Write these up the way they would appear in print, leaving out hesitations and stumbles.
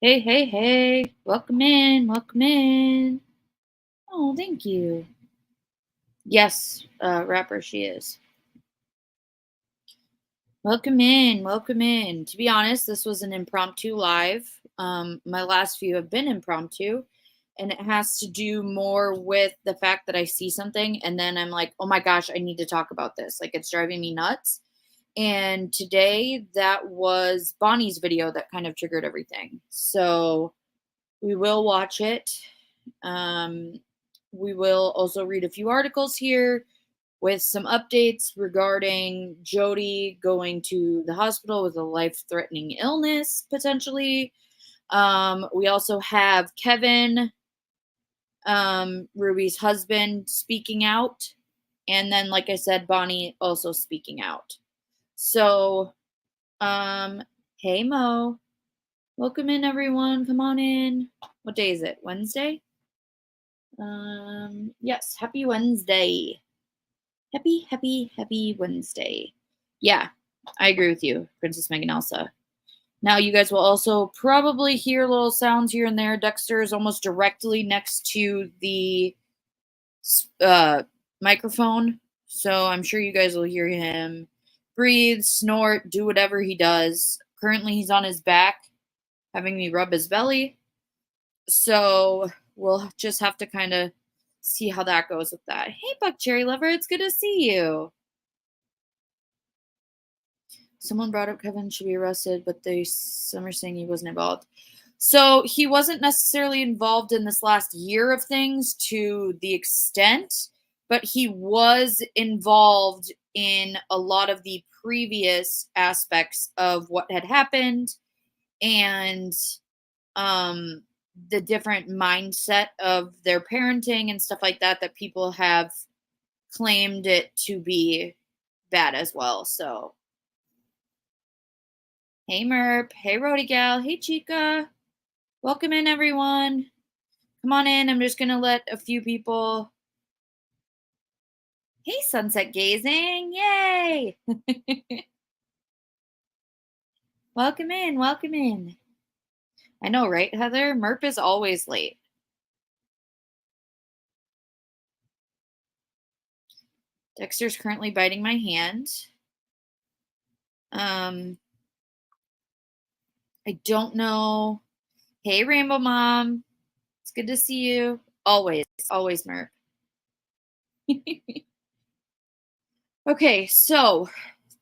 Hey, hey, hey. Welcome in. Welcome in. Oh, thank you. Yes, rapper she is. Welcome in. Welcome in. To be honest, this was an impromptu live. My last few have been impromptu, and it has to do more with the fact that I see something and then I'm like, oh my gosh, I need to talk about this. Like it's driving me nuts. And today that was Bonnie's video that kind of triggered everything. So we will watch it. Um, we will also read a few articles here with some updates regarding Jodi going to the hospital with a life threatening illness, potentially. We also have Kevin, Ruby's husband, speaking out. And then, like I said, Bonnie also speaking out. So, um, hey, Mo. Welcome in, everyone. Come on in. What day is it? Wednesday? Yes, happy Wednesday. Happy Wednesday. Yeah, I agree with you, Princess Megan Elsa. Now, you guys will also probably hear little sounds here and there. Dexter is almost directly next to the microphone, so I'm sure you guys will hear him breathe, snort, do whatever he does. Currently, he's on his back, having me rub his belly. So we'll just have to kind of see how that goes with that. Hey, Buck Cherry Lover, it's good to see you. Someone brought up Kevin should be arrested, but some are saying he wasn't involved. So he wasn't necessarily involved in this last year of things to the extent, but he was involved in a lot of the previous aspects of what had happened and the different mindset of their parenting and stuff like that people have claimed it to be bad as well. So hey Merp, hey Rody Gal, hey Chica. Welcome in, everyone. Come on in. I'm just gonna let a few people. Hey, Sunset Gazing. Yay! Welcome in, welcome in. I know, right, Heather? Merp is always late. Dexter's currently biting my hand. I don't know. Hey, Rainbow Mom. It's good to see you. Always, Merp. Okay, so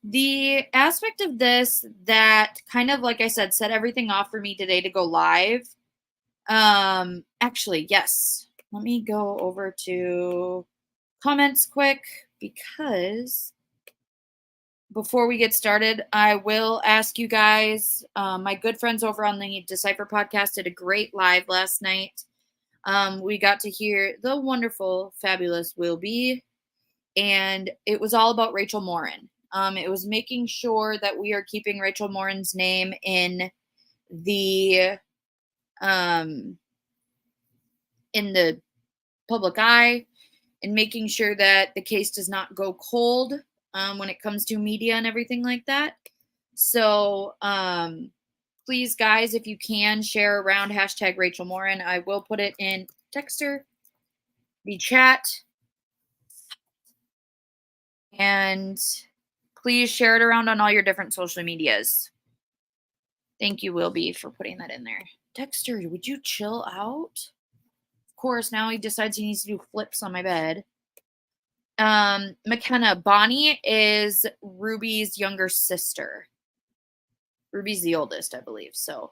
the aspect of this that kind of, like I said, set everything off for me today to go live. Actually, yes. Let me go over to comments quick because before we get started, I will ask you guys. My good friends over on the Decipher podcast did a great live last night. We got to hear the wonderful, fabulous Will Be, and it was all about Rachel Morin. It was making sure that we are keeping Rachel Morin's name in the public eye and making sure that the case does not go cold when it comes to media and everything like that. So please, guys, if you can, share around hashtag Rachel Morin. I will put it in Dexter, the chat. And please share it around on all your different social medias. Thank you, Wilby, for putting that in there. Dexter, would you chill out? Of course, now he decides he needs to do flips on my bed. McKenna, Bonnie is Ruby's younger sister. Ruby's the oldest, I believe, so.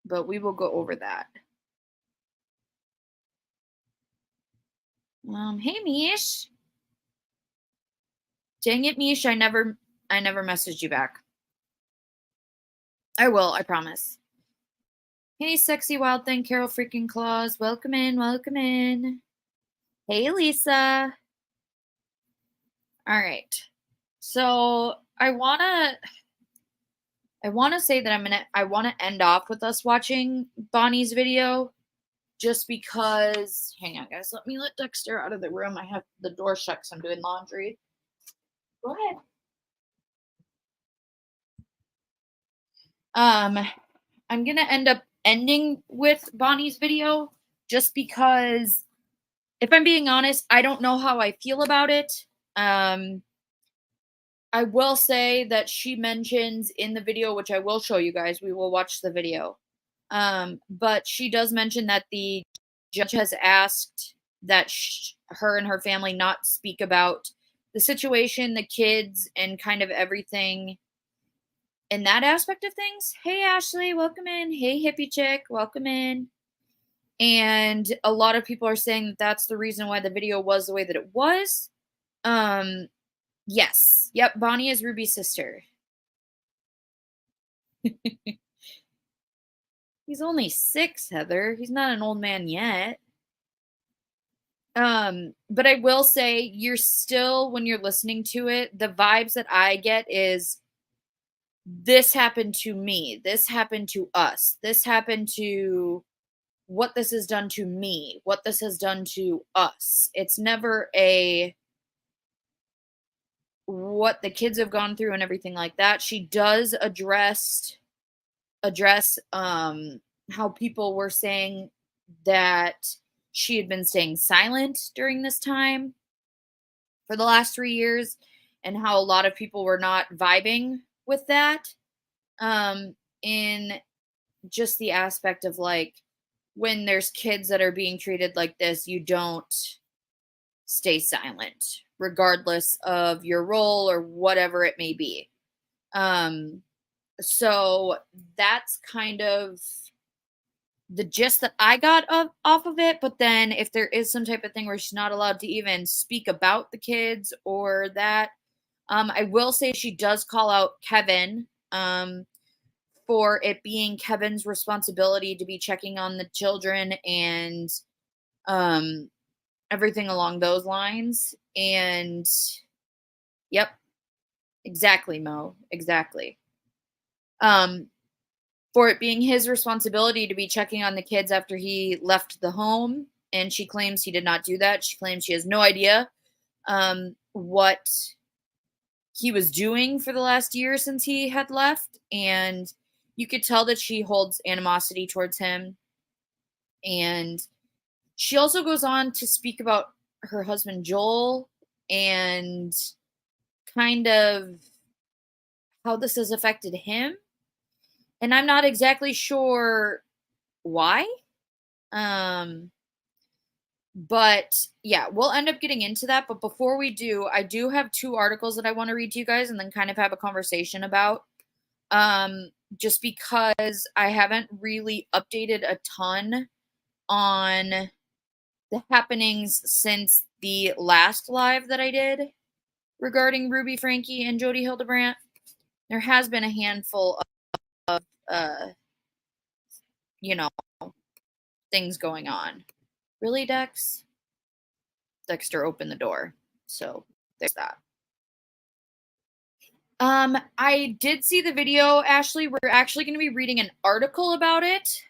But we will go over that. Hey, Mish. Dang it, Mish, I never messaged you back. I will, I promise. Hey, sexy wild thing, Carol freaking Claus. Welcome in, welcome in. Hey, Lisa. All right. So I wanna say that I wanna end off with us watching Bonnie's video, just because. Hang on, guys. Let me let Dexter out of the room. I have the door shut because I'm doing laundry. Go Um, I'm gonna end up ending with Bonnie's video just because, if I'm being honest, I don't know how I feel about it. Um, I will say that she mentions in the video, which I will show you guys, we will watch the video. But she does mention that the judge has asked that her and her family not speak about the situation, the kids, and kind of everything in that aspect of things. Hey, Ashley, welcome in. Hey, hippie chick, welcome in. And a lot of people are saying that that's the reason why the video was the way that it was. Um, yes. Yep, Bonnie is Ruby's sister. He's only 6, Heather. He's not an old man yet. But I will say, you're still, when you're listening to it, the vibes that I get is, this happened to me. This happened to us. This happened to, what this has done to me, what this has done to us. It's never a, what the kids have gone through and everything like that. She does address how people were saying that she had been staying silent during this time for the last 3 years, and how a lot of people were not vibing with that, in just the aspect of, like, when there's kids that are being treated like this, you don't stay silent regardless of your role or whatever it may be. So that's kind of the gist that I got off of it. But then if there is some type of thing where she's not allowed to even speak about the kids or that, I will say she does call out Kevin, for it being Kevin's responsibility to be checking on the children and um, everything along those lines. And yep, exactly, Mo, exactly. Um, for it being his responsibility to be checking on the kids after he left the home. And she claims he did not do that. She claims she has no idea what he was doing for the last year since he had left. And you could tell that she holds animosity towards him. And she also goes on to speak about her husband, Joel, and kind of how this has affected him. And I'm not exactly sure why. But yeah, we'll end up getting into that. But before we do, I do have 2 articles that I want to read to you guys and then kind of have a conversation about. Just because I haven't really updated a ton on the happenings since the last live that I did regarding Ruby Franke and Jodi Hildebrandt. There has been a handful of you know, things going on. Really, Dex? Dexter opened the door. So there's that. I did see the video, Ashley. We're actually going to be reading an article about it.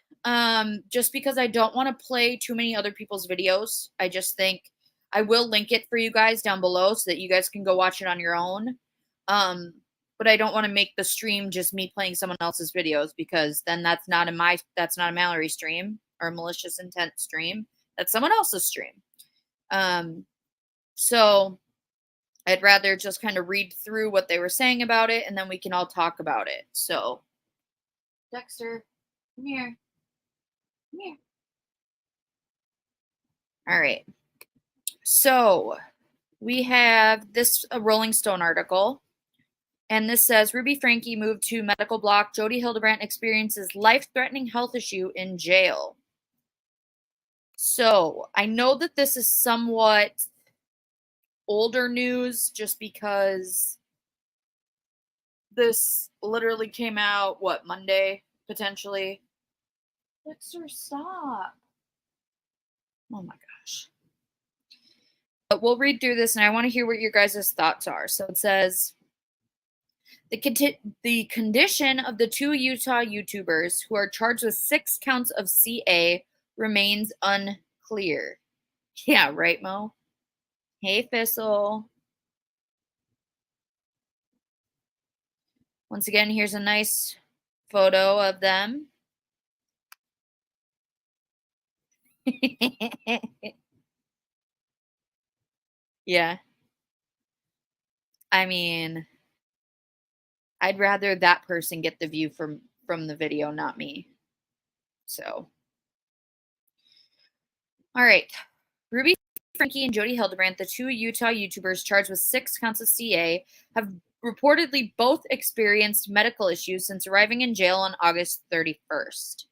Just because I don't want to play too many other people's videos. I just think I will link it for you guys down below so that you guys can go watch it on your own. But I don't want to make the stream just me playing someone else's videos, because then that's not a Mallory stream or a malicious intent stream. That's someone else's stream. So I'd rather just kind of read through what they were saying about it, and then we can all talk about it. So, Dexter, come here. Come here. All right. So, we have this a Rolling Stone article, and this says, Ruby Franke moved to medical block. Jodi Hildebrandt experiences life-threatening health issue in jail. So, I know that this is somewhat older news just because this literally came out, what, Monday, potentially? Dexter, stop. Oh my gosh. But we'll read through this, and I want to hear what your guys' thoughts are. So it says, the condition of the 2 Utah YouTubers who are charged with 6 counts of CA remains unclear. Yeah, right, Mo? Hey, Fissel. Once again, here's a nice photo of them. Yeah. I mean, I'd rather that person get the view from the video, not me. So, all right. Ruby Franke and Jodi Hildebrandt, the two Utah YouTubers charged with 6 counts of CA, have reportedly both experienced medical issues since arriving in jail on August 31st.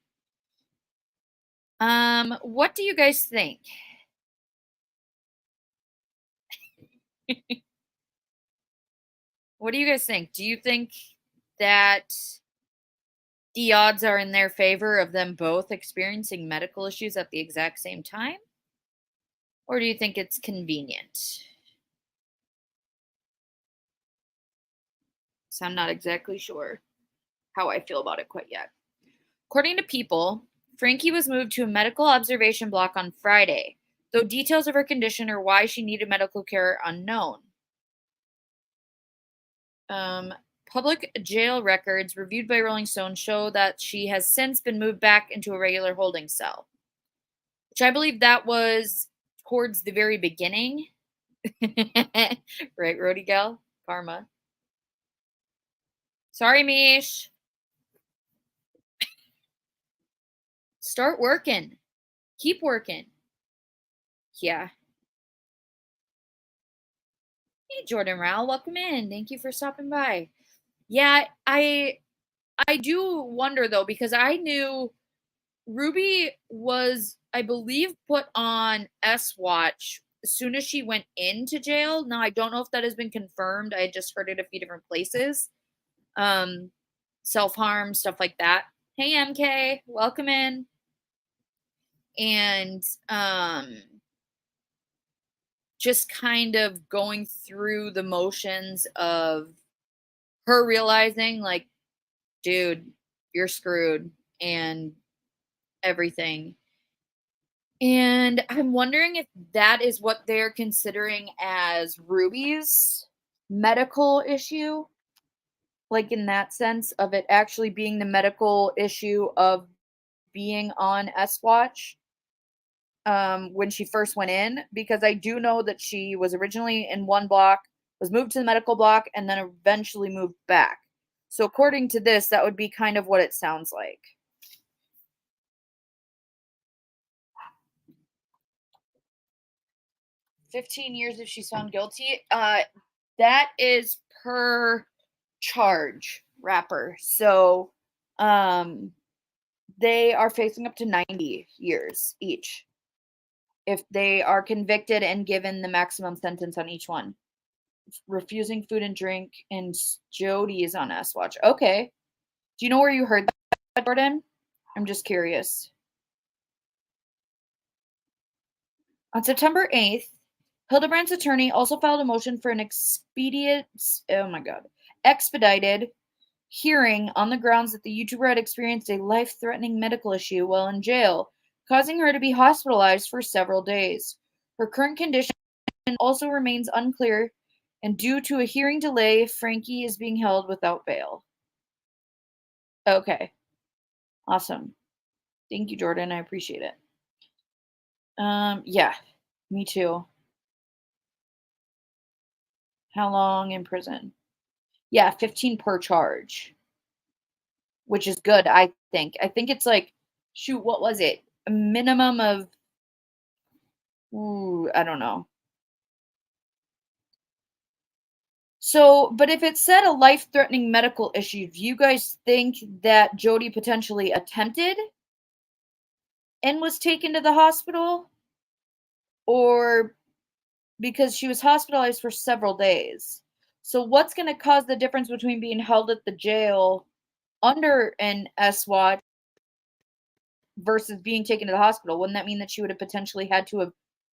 What do you guys think? What do you guys think? Do you think that the odds are in their favor of them both experiencing medical issues at the exact same time? Or do you think it's convenient? So I'm not exactly sure how I feel about it quite yet. According to People, Franke was moved to a medical observation block on Friday, though details of her condition or why she needed medical care are unknown. Public jail records reviewed by Rolling Stone show that she has since been moved back into a regular holding cell, which I believe that was towards the very beginning. Right, Rody Gal? Karma. Sorry, Mish. Start working. Keep working. Yeah. Hey, Jordan Rao, welcome in. Thank you for stopping by. Yeah, I do wonder though, because I knew Ruby was, I believe, put on S Watch as soon as she went into jail. Now I don't know if that has been confirmed. I just heard it a few different places. Um, self-harm, stuff like that. Hey MK, welcome in. And just kind of going through the motions of her realizing, like, dude, you're screwed and everything. And I'm wondering if that is what they're considering as Ruby's medical issue, like in that sense of it actually being the medical issue of being on S Watch when she first went in, because I do know that she was originally in one block, was moved to the medical block, and then eventually moved back. So according to this, that would be kind of what it sounds like. 15 years if she's found guilty. That is per charge wrapper. So they are facing up to 90 years each if they are convicted and given the maximum sentence on each one. Refusing food and drink, and Jodi is on S Watch. Okay. Do you know where you heard that, Jordan? I'm just curious. On September 8th, Hildebrandt's attorney also filed a motion for an expedited hearing on the grounds that the YouTuber had experienced a life-threatening medical issue while in jail, causing her to be hospitalized for several days. Her current condition also remains unclear, and due to a hearing delay, Franke is being held without bail. Okay. Awesome. Thank you, Jordan. I appreciate it. Yeah, me too. How long in prison? Yeah, 15 per charge, which is good, I think. I think it's like, shoot, what was it? A minimum of, I don't know. So, but if it said a life-threatening medical issue, do you guys think that Jodi potentially attempted and was taken to the hospital? Or because she was hospitalized for several days? So what's going to cause the difference between being held at the jail under an S watch versus being taken to the hospital? Wouldn't that mean that she would have potentially had to have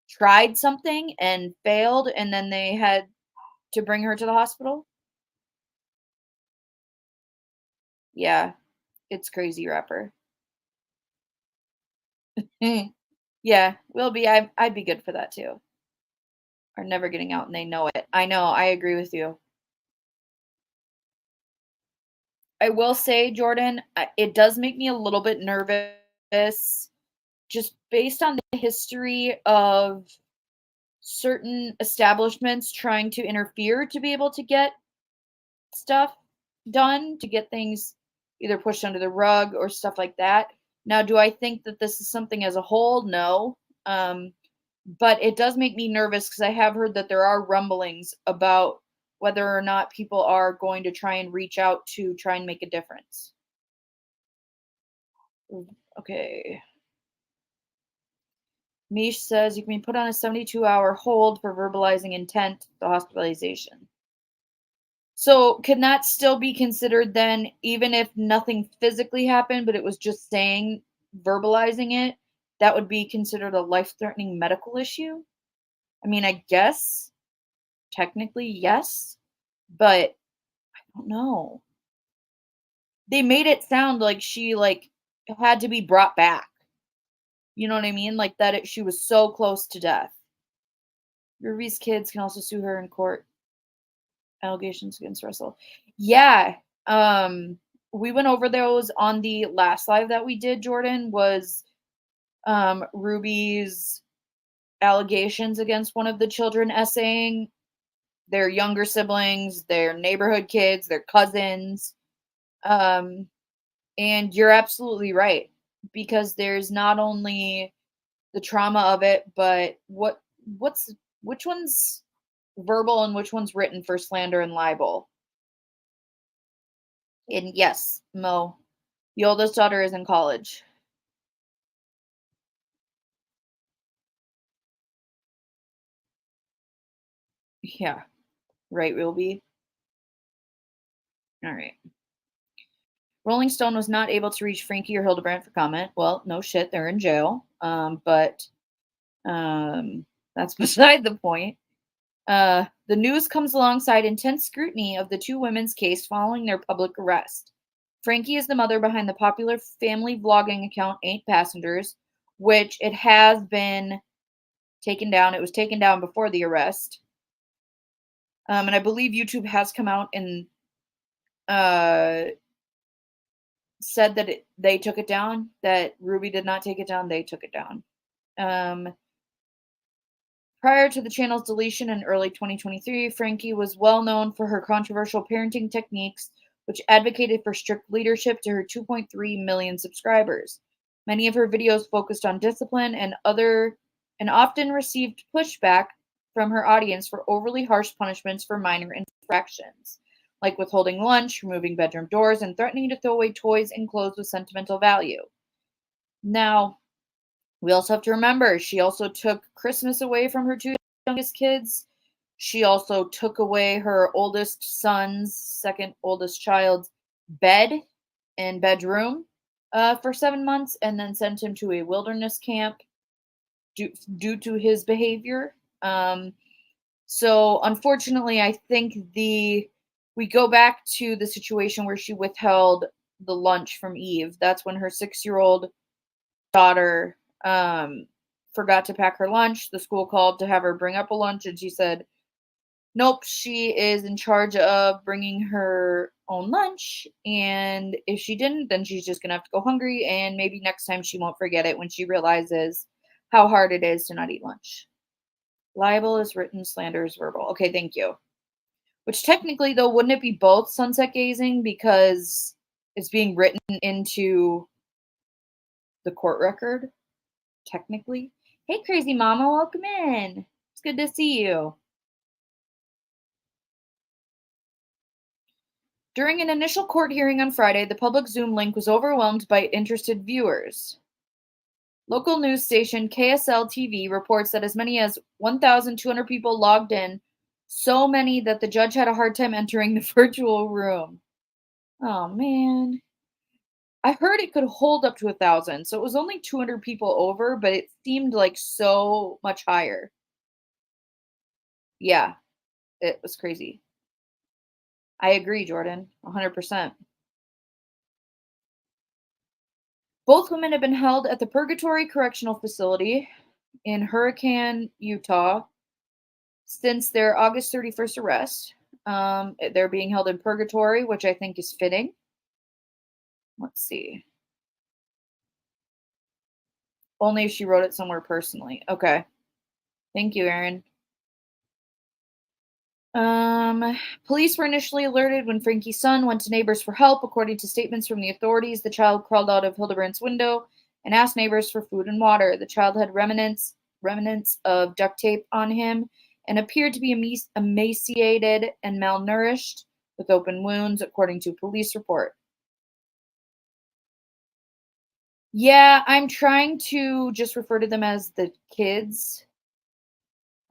tried something and failed, and then they had to bring her to the hospital? Yeah, it's crazy, rapper. Yeah, will be. I'd be good for that too. Are never getting out and they know it. I know, I agree with you. I will say, Jordan, it does make me a little bit nervous just based on the history of certain establishments trying to interfere to be able to get stuff done, to get things either pushed under the rug or stuff like that. Now, do I think that this is something as a whole? No. Um, but it does make me nervous because I have heard that there are rumblings about whether or not people are going to try and reach out to try and make a difference. Okay. Mish says you can be put on a 72-hour hold for verbalizing intent, the hospitalization. So can that still be considered then, even if nothing physically happened, but it was just saying, verbalizing it, that would be considered a life-threatening medical issue? I mean, I guess technically yes, but I don't know. They made it sound like she had to be brought back. You know what I mean? Like that she was so close to death. Ruby's kids can also sue her in court. Allegations against Russell. Yeah. We went over those on the last live that we did, Jordan, was Ruby's allegations against one of the children essaying their younger siblings, their neighborhood kids, their cousins. Um, and you're absolutely right because there's not only the trauma of it, but which one's verbal and which one's written for slander and libel? And yes, Mo, the oldest daughter is in college. Yeah, right, will be. All right. Rolling Stone was not able to reach Franke or Hildebrandt for comment. Well, no shit, they're in jail. But that's beside the point. The news comes alongside intense scrutiny of the two women's case following their public arrest. Franke is the mother behind the popular family vlogging account Ain't Passengers, which it has been taken down. It was taken down before the arrest. And I believe YouTube has come out and uh, said that they took it down, that Ruby did not take it down, they took it down. Prior to the channel's deletion in early 2023, Franke was well known for her controversial parenting techniques, which advocated for strict leadership to her 2.3 million subscribers. Many of her videos focused on discipline and often received pushback from her audience for overly harsh punishments for minor infractions, like withholding lunch, removing bedroom doors, and threatening to throw away toys and clothes with sentimental value. Now, we also have to remember she also took Christmas away from her two youngest kids. She also took away her oldest son's second oldest child's bed and bedroom for 7 months and then sent him to a wilderness camp due to his behavior. So unfortunately, I think we go back to the situation where she withheld the lunch from Eve. That's when her 6-year-old daughter forgot to pack her lunch. The school called to have her bring up a lunch, and she said, nope, she is in charge of bringing her own lunch. And if she didn't, then she's just going to have to go hungry. And maybe next time she won't forget it when she realizes how hard it is to not eat lunch. Libel is written, slander is verbal. Okay, thank you. Which technically, though, wouldn't it be both sunset gazing because it's being written into the court record? Technically. Hey, crazy mama, welcome in. It's good to see you. During an initial court hearing on Friday, the public Zoom link was overwhelmed by interested viewers. Local news station KSL TV reports that as many as 1,200 people logged in, so many that the judge had a hard time entering the virtual room. Oh, man. I heard it could hold up to 1,000, so it was only 200 people over, but it seemed like so much higher. Yeah, it was crazy. I agree, Jordan, 100%. Both women have been held at the Purgatory Correctional Facility in Hurricane, Utah, since their August 31st arrest. They're being held in purgatory, which I think is fitting. Let's see. Only if she wrote it somewhere personally. Okay. Thank you, Erin. Police were initially alerted when Frankie's son went to neighbors for help. According to statements from the authorities, the child crawled out of Hildebrandt's window and asked neighbors for food and water. The child had remnants of duct tape on him and appeared to be emaciated and malnourished with open wounds, according to a police report. Yeah, I'm trying to just refer to them as the kids.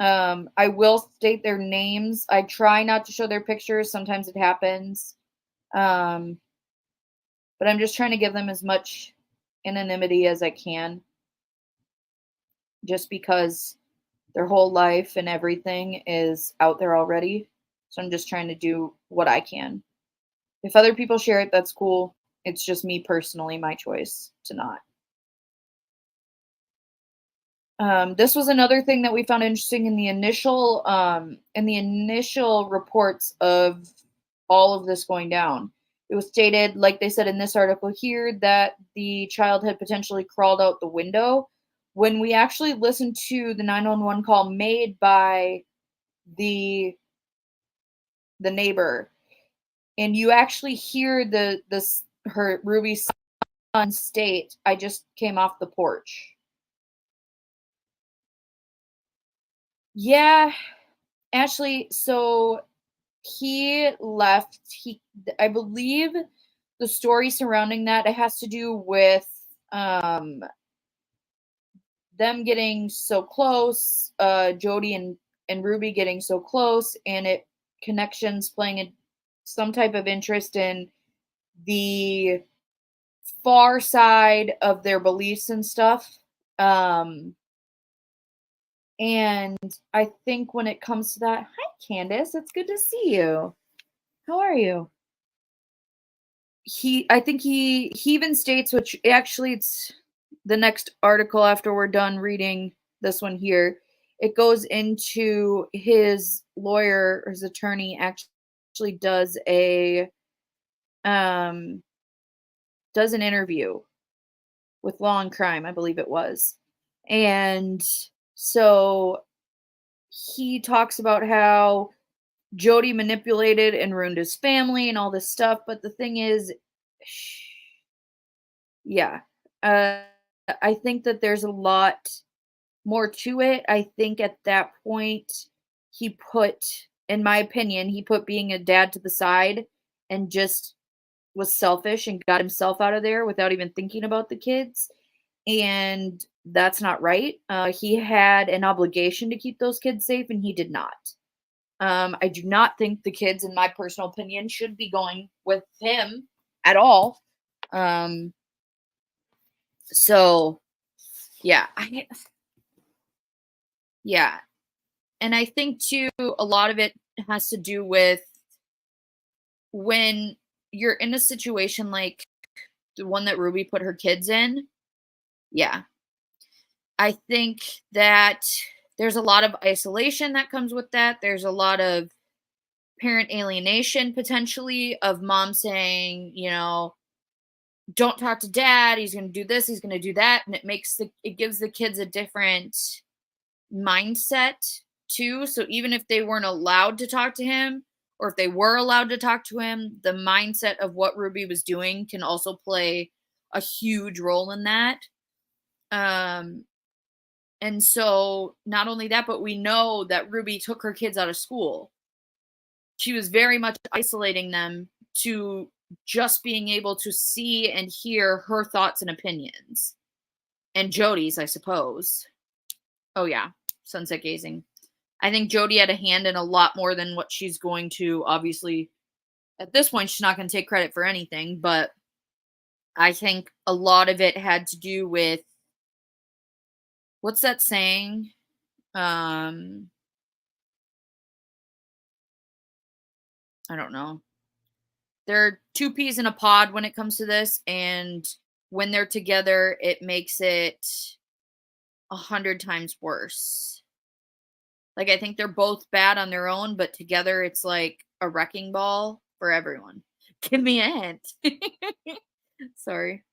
I will state their names. I try not to show their pictures. Sometimes it happens. Um, but I'm just trying to give them as much anonymity as I can, just because their whole life and everything is out there already. So I'm just trying to do what I can. If other people share it, that's cool. It's just me personally, my choice to not. This was another thing that we found interesting in the initial reports of all of this going down. It was stated, like they said in this article here, that the child had potentially crawled out the window. When we actually listened to the 911 call made by the the neighbor, and you actually hear her Ruby's son state, "I just came off the porch." Yeah, Ashley, so he left. I believe the story surrounding that, it has to do with um them getting so close, Jodi and Ruby getting so close, and it connections playing some type of interest in the far side of their beliefs and stuff. Um, and I think when it comes to that, hi Candace, it's good to see you. How are you? I think he even states, which actually it's the next article after we're done reading this one here, it goes into his lawyer or his attorney actually um does an interview with Law and Crime, I believe it was. And so he talks about how Jodi manipulated and ruined his family and all this stuff, but the thing is, yeah. Uh, I think that there's a lot more to it. I think at that point, he put, in my opinion, he put being a dad to the side and just was selfish and got himself out of there without even thinking about the kids. And that's not right. He had an obligation to keep those kids safe, and he did not. I do not think the kids, in my personal opinion, should be going with him at all. Um, so yeah, yeah. And I think too, a lot of it has to do with when you're in a situation like the one that Ruby put her kids in. Yeah. I think that there's a lot of isolation that comes with that. There's a lot of parent alienation potentially of mom saying, don't talk to dad. He's going to do this. He's going to do that. And it gives the kids a different mindset too. So even if they weren't allowed to talk to him, or if they were allowed to talk to him, the mindset of what Ruby was doing can also play a huge role in that. And so not only that, but we know that Ruby took her kids out of school. She was very much isolating them to just being able to see and hear her thoughts and opinions. And Jodi's, I suppose. Oh yeah, sunset gazing. I think Jodi had a hand in a lot more than what she's going to, obviously. At this point, she's not going to take credit for anything, but I think a lot of it had to do with, what's that saying? I don't know. There are two peas in a pod when it comes to this, and when they're together, it makes it 100 times worse. Like, I think they're both bad on their own, but together it's like a wrecking ball for everyone. Give me a hint. Sorry.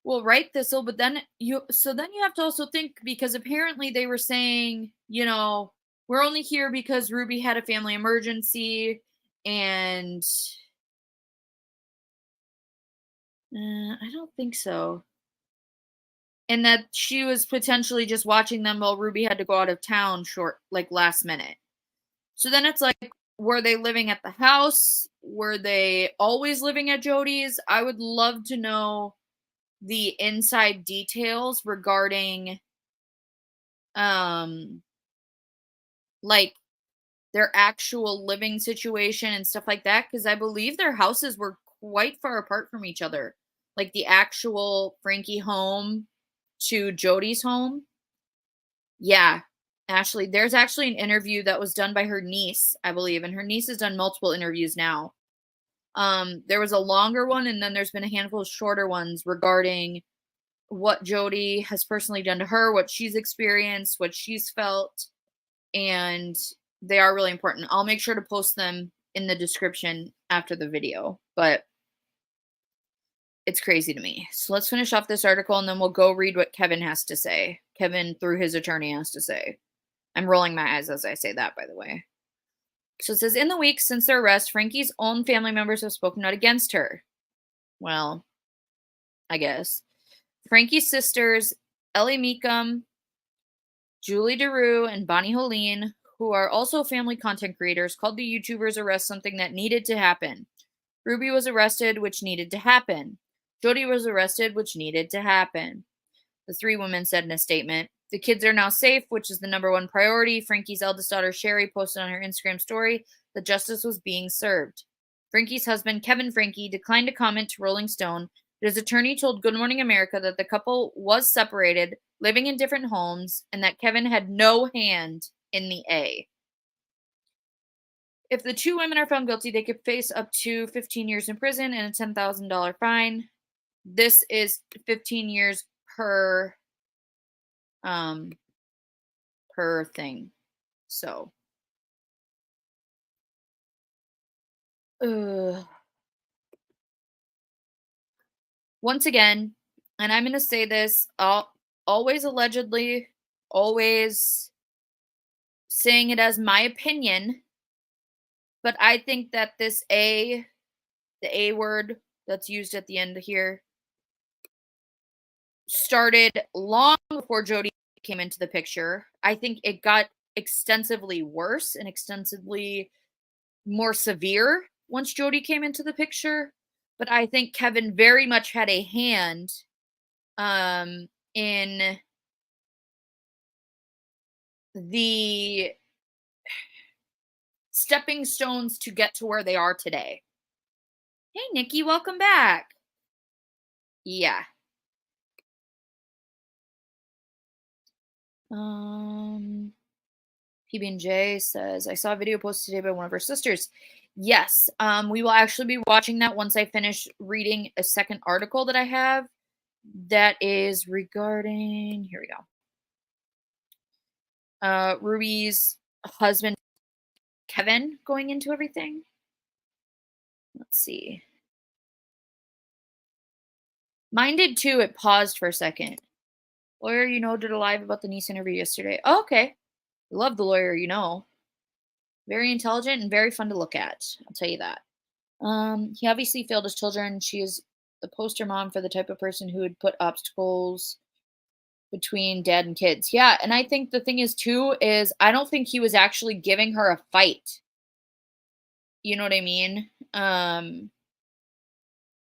Well, right, Thistle, but then you have to also think because apparently they were saying, we're only here because Ruby had a family emergency and I don't think so. And that she was potentially just watching them while Ruby had to go out of town like last minute. So then it's like, were they living at the house? Were they always living at Jodi's? I would love to know the inside details regarding um like their actual living situation and stuff like that because I believe their houses were quite far apart from each other. Like the actual Frankie home to Jodi's home. Yeah. Ashley, there's actually an interview that was done by her niece, I believe, and her niece has done multiple interviews now. There was a longer one and then there's been a handful of shorter ones regarding what Jodi has personally done to her, what she's experienced, what she's felt, and they are really important. I'll make sure to post them in the description after the video, but it's crazy to me. So let's finish off this article and then we'll go read what Kevin has to say. Kevin, through his attorney, has to say. I'm rolling my eyes as I say that, by the way. So it says, in the weeks since their arrest, Frankie's own family members have spoken out against her. Well, I guess. Frankie's sisters, Ellie Meekum, Julie DeRue, and Bonnie Helene, who are also family content creators, called the YouTubers' arrest something that needed to happen. Ruby was arrested, which needed to happen. Jodi was arrested, which needed to happen. The three women said in a statement. The kids are now safe, which is the number one priority. Frankie's eldest daughter, Sherry, posted on her Instagram story that justice was being served. Frankie's husband, Kevin Franke, declined to comment to Rolling Stone, but his attorney told Good Morning America that the couple was separated, living in different homes, and that Kevin had no hand in the A. If the two women are found guilty, they could face up to 15 years in prison and a $10,000 fine. This is 15 years per thing. So once again, and I'm going to say this, always allegedly, always saying it as my opinion, but I think that the A word that's used at the end here, started long before Jodi came into the picture. I think it got extensively worse and extensively more severe once Jodi came into the picture. But I think Kevin very much had a hand in the stepping stones to get to where they are today. Hey, Nikki, welcome back. Yeah. PB&J says, I saw a video posted today by one of her sisters. Yes, we will actually be watching that once I finish reading a second article that I have that is regarding, here we go. Ruby's husband, Kevin, going into everything. Let's see. Mine did too. It paused for a second. Lawyer, did a live about the niece interview yesterday. Oh, okay. Love the lawyer, Very intelligent and very fun to look at. I'll tell you that. He obviously failed his children. She is the poster mom for the type of person who would put obstacles between dad and kids. Yeah, and I think the thing is too is I don't think he was actually giving her a fight. You know what I mean? In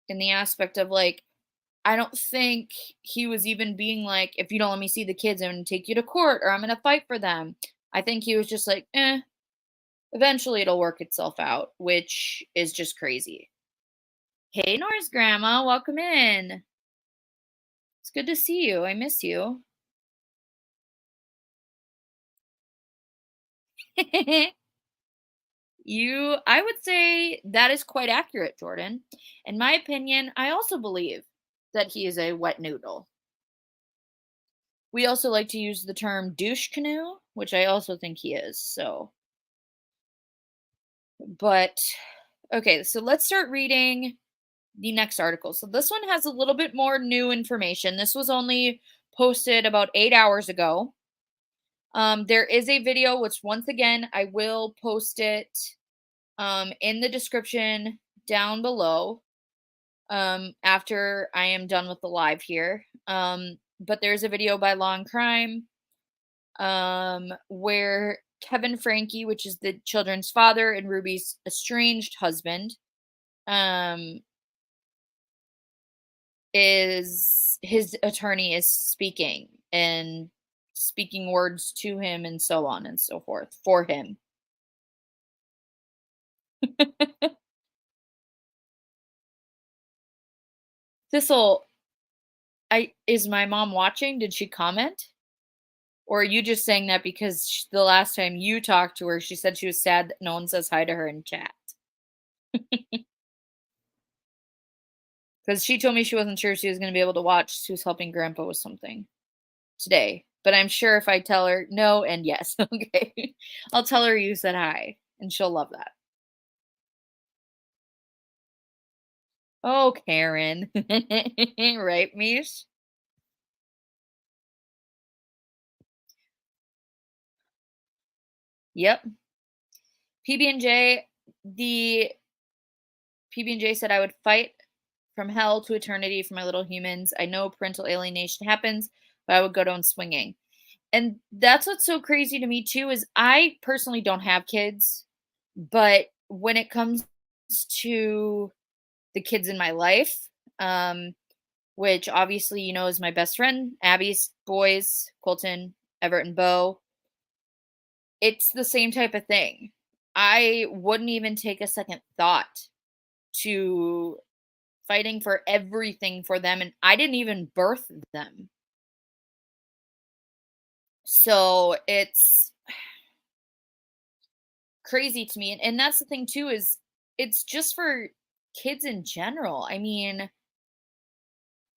the aspect of like, I don't think he was even being like, if you don't let me see the kids, I'm going to take you to court or I'm going to fight for them. I think he was just like, eventually it'll work itself out, which is just crazy. Hey, Nora's grandma, welcome in. It's good to see you. I miss you. I would say that is quite accurate, Jordan. In my opinion, I also believe that he is a wet noodle. We also like to use the term douche canoe, which I also think he is, so. But, okay, so let's start reading the next article. So this one has a little bit more new information. This was only posted about 8 hours ago. There is a video, which once again, I will post it in the description down below after I am done with the live here. But there's a video by Law and Crime where Kevin Franke, which is the children's father and Ruby's estranged husband, is his attorney is speaking and speaking words to him and so on and so forth for him. This'll is my mom watching? Did she comment? Or are you just saying that because the last time you talked to her, she said she was sad that no one says hi to her in chat? Because she told me she wasn't sure she was going to be able to watch. She was helping Grandpa with something today. But I'm sure if I tell her no and yes, okay, I'll tell her you said hi, and she'll love that. Oh, Karen. Right, Mish? Yep. PB&J, the PB&J said I would fight from hell to eternity for my little humans. I know parental alienation happens, but I would go down swinging. And that's what's so crazy to me too is I personally don't have kids, but when it comes to the kids in my life, which obviously you know is my best friend, Abby's boys, Colton, Everett, and Bo, it's the same type of thing. I wouldn't even take a second thought to fighting for everything for them, and I didn't even birth them. So it's crazy to me. And that's the thing too, is it's just for kids in general. I mean,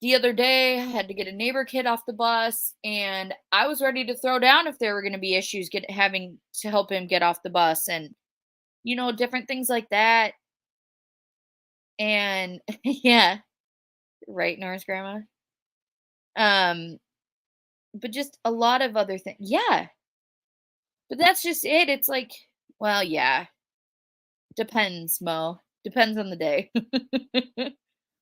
the other day I had to get a neighbor kid off the bus and I was ready to throw down if there were going to be issues having to help him get off the bus and different things like that. And yeah, right, Nora's grandma. But just a lot of other things. Yeah. But that's just it. It's like, well, yeah. Depends, Mo. Depends on the day.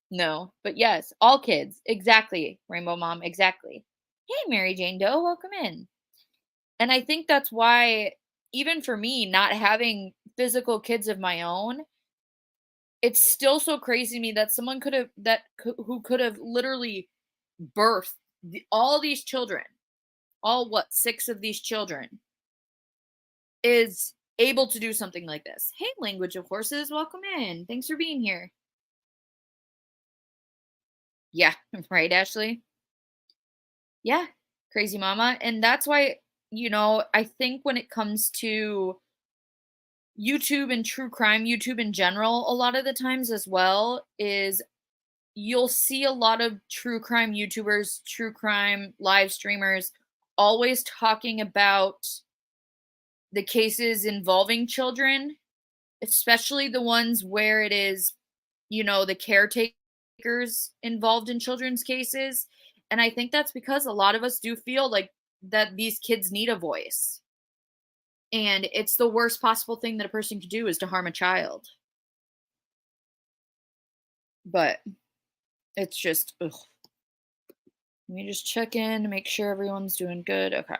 No, but yes, all kids. Exactly, Rainbow Mom. Exactly. Hey, Mary Jane Doe, welcome in. And I think that's why, even for me, not having physical kids of my own, it's still so crazy to me that someone who could have literally birthed all these children, all what, 6 of these children, is able to do something like this. Hey, Language of Horses, welcome in. Thanks for being here. Yeah, right, Ashley? Yeah, crazy mama. And that's why, I think when it comes to YouTube and true crime, YouTube in general, a lot of the times as well, is you'll see a lot of true crime YouTubers, true crime live streamers always talking about the cases involving children, especially the ones where it is, the caretakers involved in children's cases. And I think that's because a lot of us do feel like that these kids need a voice. And it's the worst possible thing that a person could do is to harm a child. But it's just, ugh. Let me just check in to make sure everyone's doing good. Okay.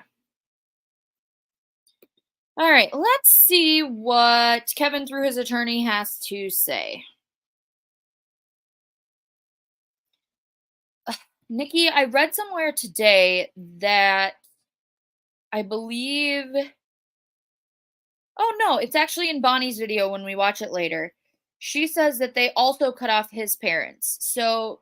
All right, let's see what Kevin, through his attorney, has to say. Nikki, I read somewhere today that I believe. Oh, no, it's actually in Bonnie's video when we watch it later. She says that they also cut off his parents. So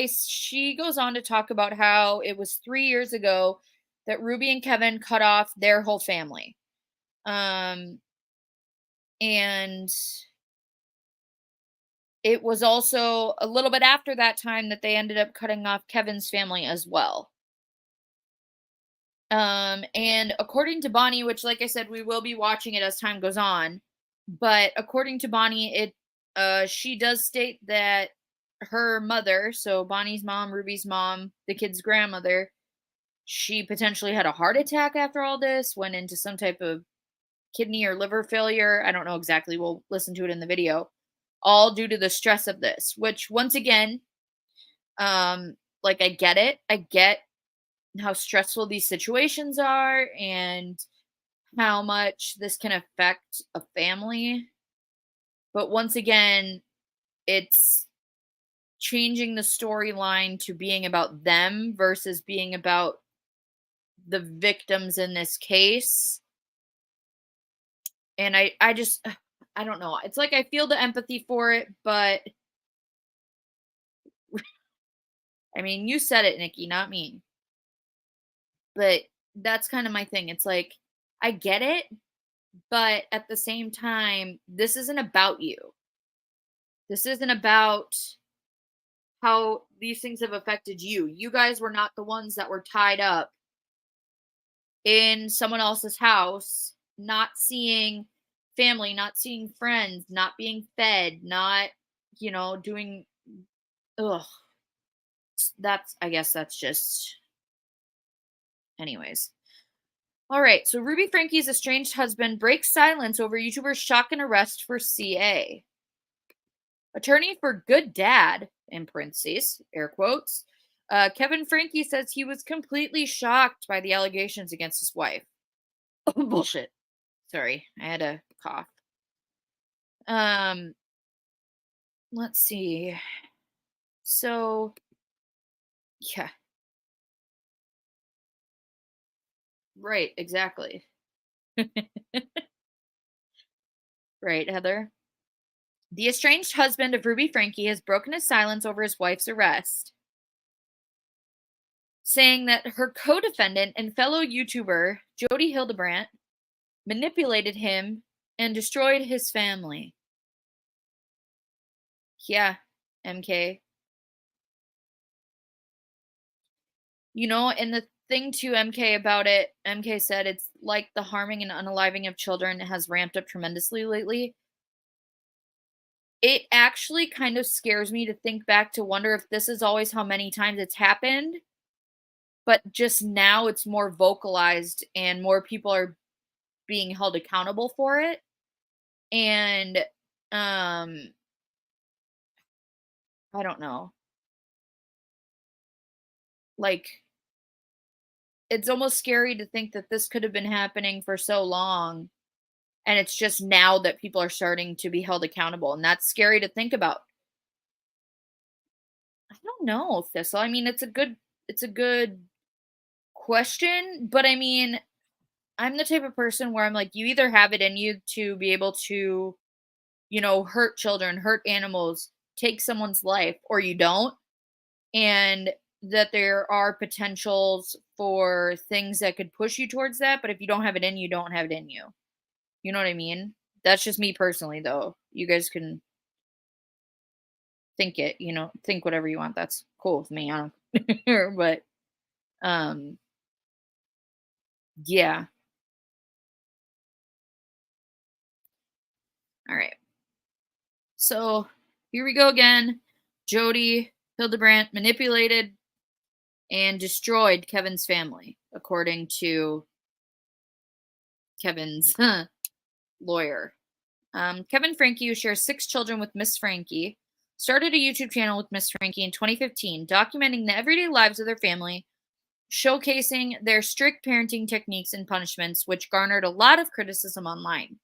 she goes on to talk about how it was 3 years ago that Ruby and Kevin cut off their whole family. And it was also a little bit after that time that they ended up cutting off Kevin's family as well. And according to Bonnie, which, like I said, we will be watching it as time goes on, but according to Bonnie, she does state that her mother, so Bonnie's mom, Ruby's mom, the kid's grandmother, she potentially had a heart attack after all this, went into some type of kidney or liver failure. I don't know exactly. We'll listen to it in the video. All due to the stress of this, which once again, like I get it. I get how stressful these situations are and how much this can affect a family. But once again, it's changing the storyline to being about them versus being about the victims in this case. And I just I don't know. It's like I feel the empathy for it, but I mean, you said it, Nikki, not me. But that's kind of my thing. It's like I get it, but at the same time, this isn't about you. This isn't about how these things have affected you. You guys were not the ones that were tied up in someone else's house, not seeing family, not seeing friends, not being fed, not, doing, ugh. That's, I guess that's just, anyways. All right. So Ruby Frankie's estranged husband breaks silence over YouTuber's shock and arrest for CA. Attorney for good dad, in parentheses, air quotes, Kevin Franke says he was completely shocked by the allegations against his wife. Oh, bullshit. Sorry, I had a cough. Let's see. So, yeah. Right, exactly. Right, Heather. The estranged husband of Ruby Franke has broken his silence over his wife's arrest, saying that her co-defendant and fellow YouTuber, Jodi Hildebrandt, manipulated him and destroyed his family. Yeah, MK. And the thing to MK about it, MK said it's like the harming and unaliving of children has ramped up tremendously lately. It actually kind of scares me to think back to wonder if this is always how many times it's happened, but just now it's more vocalized and more people are being held accountable for it. And I don't know. Like, it's almost scary to think that this could have been happening for so long and it's just now that people are starting to be held accountable, and that's scary to think about. I don't know, Thistle. I mean, it's a good question, but I mean, I'm the type of person where I'm like, you either have it in you to be able to, hurt children, hurt animals, take someone's life, or you don't. And that there are potentials for things that could push you towards that, but if you don't have it in you, don't have it in you. You know what I mean? That's just me personally, though. You guys can think whatever you want. That's cool with me. I don't care. But um yeah. All right. So here we go again. Jodi Hildebrandt manipulated and destroyed Kevin's family, according to Kevin's lawyer. Kevin Franke, who shares 6 children with Miss Franke, started a YouTube channel with Miss Franke in 2015, documenting the everyday lives of their family, showcasing their strict parenting techniques and punishments, which garnered a lot of criticism online.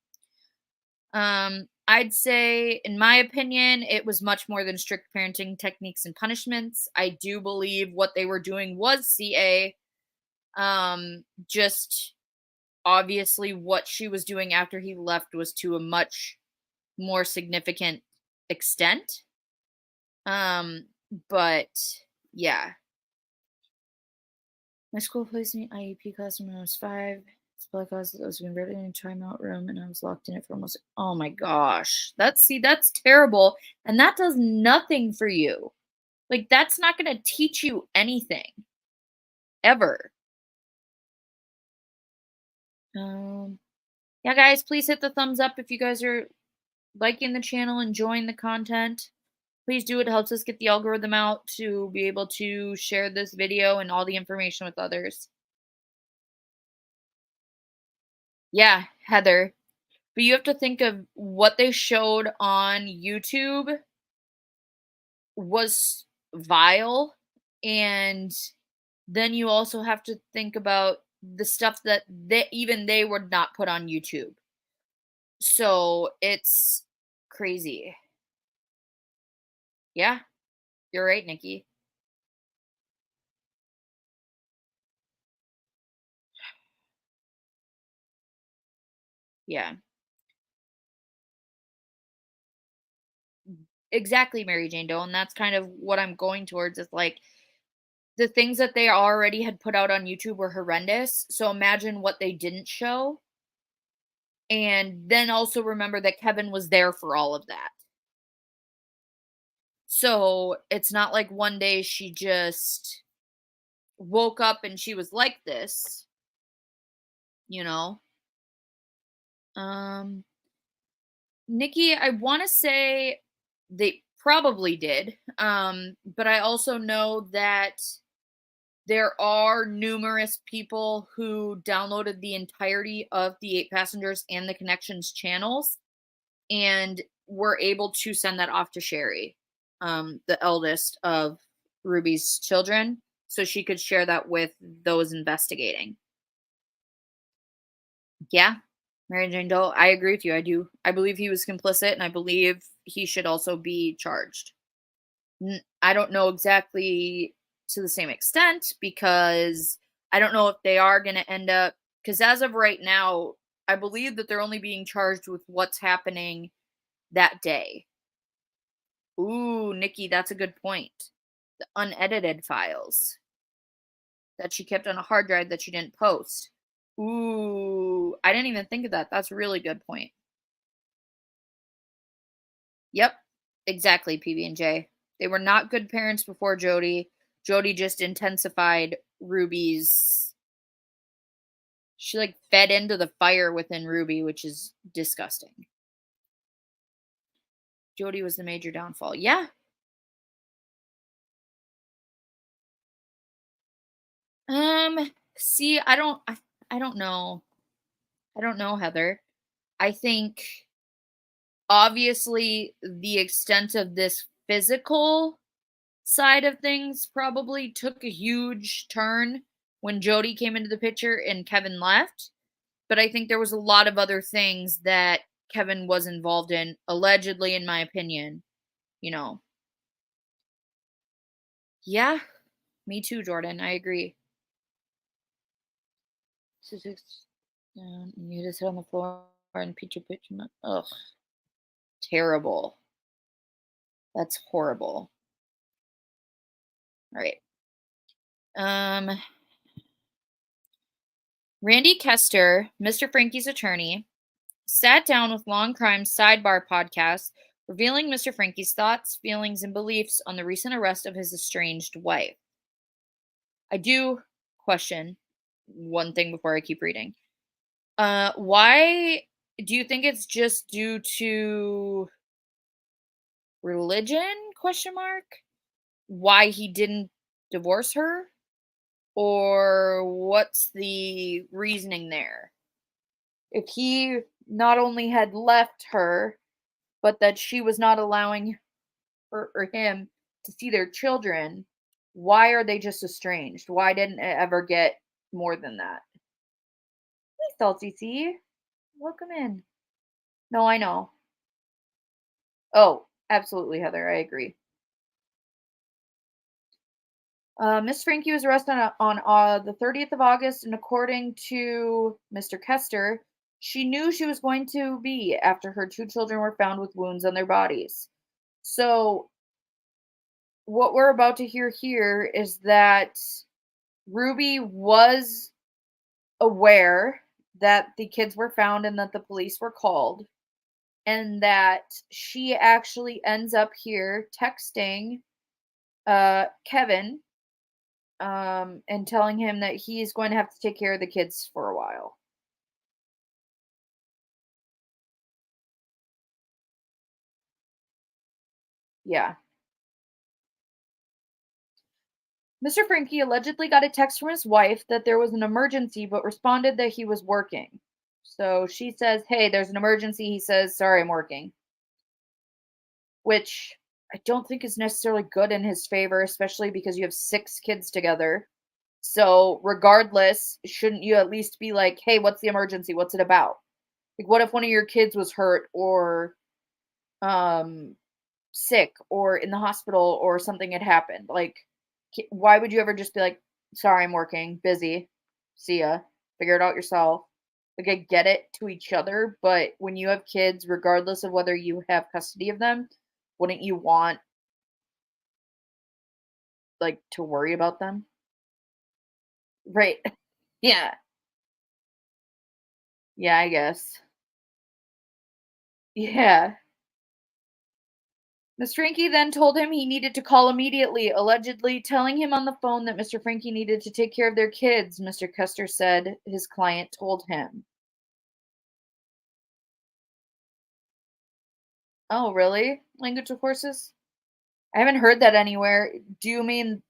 I'd say, in my opinion, it was much more than strict parenting techniques and punishments. I do believe what they were doing was CA. Just obviously what she was doing after he left was to a much more significant extent. But yeah. My school placed me in IEP class when I was 5. Spell class I was converted in a timeout room and I was locked in it for almost, oh my gosh. That's terrible. And that does nothing for you. Like, that's not gonna teach you anything. Ever. Yeah, guys, please hit the thumbs up if you guys are liking the channel, enjoying the content. Please do. It helps us get the algorithm out to be able to share this video and all the information with others. Yeah, Heather. But you have to think of what they showed on YouTube was vile. And then you also have to think about the stuff that they would not put on YouTube. So it's crazy. Yeah, you're right, Nikki. Yeah. Exactly, Mary Jane Doe. And that's kind of what I'm going towards is like the things that they already had put out on YouTube were horrendous. So imagine what they didn't show. And then also remember that Kevin was there for all of that. So it's not like one day she just woke up and she was like this, you know? Um, Nikki, I want to say they probably did. But I also know that there are numerous people who downloaded the entirety of the Eight Passengers and the Connections channels and were able to send that off to Sherry, the eldest of Ruby's children, so she could share that with those investigating. Yeah, Mary Jane Doe, I agree with you. I do. I believe he was complicit, and I believe he should also be charged. I don't know exactly to the same extent because I don't know if they are going to end up, because as of right now, I believe that they're only being charged with what's happening that day. Ooh, Nikki, that's a good point. The unedited files that she kept on a hard drive that she didn't post. Ooh, I didn't even think of that. That's a really good point. Yep, exactly, PB&J. They were not good parents before Jodi. Jodi just intensified Ruby's. She like fed into the fire within Ruby, which is disgusting. Jodi was the major downfall. Yeah. See, I don't know. I don't know, Heather. I think obviously the extent of this physical side of things probably took a huge turn when Jodi came into the picture and Kevin left. But I think there was a lot of other things that Kevin was involved in, allegedly, in my opinion. You know. Yeah, me too, Jordan. I agree. You just sit on the floor and picture picture. Ugh, terrible. That's horrible. All right. Um, Randy Kester, Mr. Frankie's attorney, sat down with Long Crime's Sidebar podcast, revealing Mr. Frankie's thoughts, feelings, and beliefs on the recent arrest of his estranged wife. I do question one thing before I keep reading. Why do you think it's just due to religion? Question mark. Why he didn't divorce her? Or what's the reasoning there? If he not only had left her, but that she was not allowing her or him to see their children, why are they just estranged? Why didn't it ever get more than that? Hey, Salty C. Welcome in. No, I know. Oh, absolutely, Heather. I agree. Miss Frankie was arrested on the 30th of August, and according to Mr. Kester, she knew she was going to be after her two children were found with wounds on their bodies. So, what we're about to hear here is that Ruby was aware that the kids were found and that the police were called, and that she actually ends up here texting Kevin and telling him that he's going to have to take care of the kids for a while. Yeah. Mr. Franke allegedly got a text from his wife that there was an emergency, but responded that he was working. So she says, "Hey, there's an emergency." He says, "Sorry, I'm working," which I don't think is necessarily good in his favor, especially because you have 6 kids together. So, regardless, shouldn't you at least be like, "Hey, what's the emergency? What's it about?" Like, what if one of your kids was hurt or um sick or in the hospital or something had happened? Like, why would you ever just be like, "Sorry, I'm working, busy. See ya. Figure it out yourself." Like, I get it to each other, but when you have kids, regardless of whether you have custody of them, wouldn't you want, like, to worry about them? Right. Yeah. Yeah, I guess. Yeah. Miss Frankie then told him he needed to call immediately, allegedly telling him on the phone that Mr. Frankie needed to take care of their kids, Mr. Custer said his client told him. Oh, really? Language of horses? I haven't heard that anywhere. Do you mean,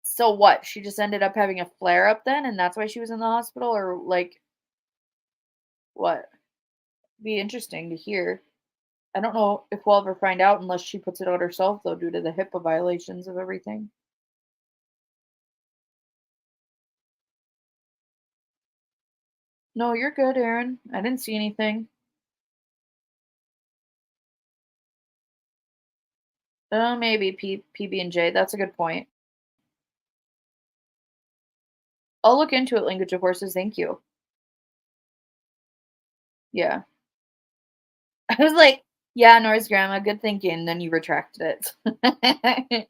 so what? She just ended up having a flare up then, and that's why she was in the hospital? Or, like, what? Be interesting to hear. I don't know if we'll ever find out unless she puts it out herself, though, due to the HIPAA violations of everything. No, you're good, Aaron. I didn't see anything. Maybe PB&J. That's a good point. I'll look into it, language of horses. Thank you. Yeah. I was like, yeah, Nora's grandma, good thinking. Then you retracted it.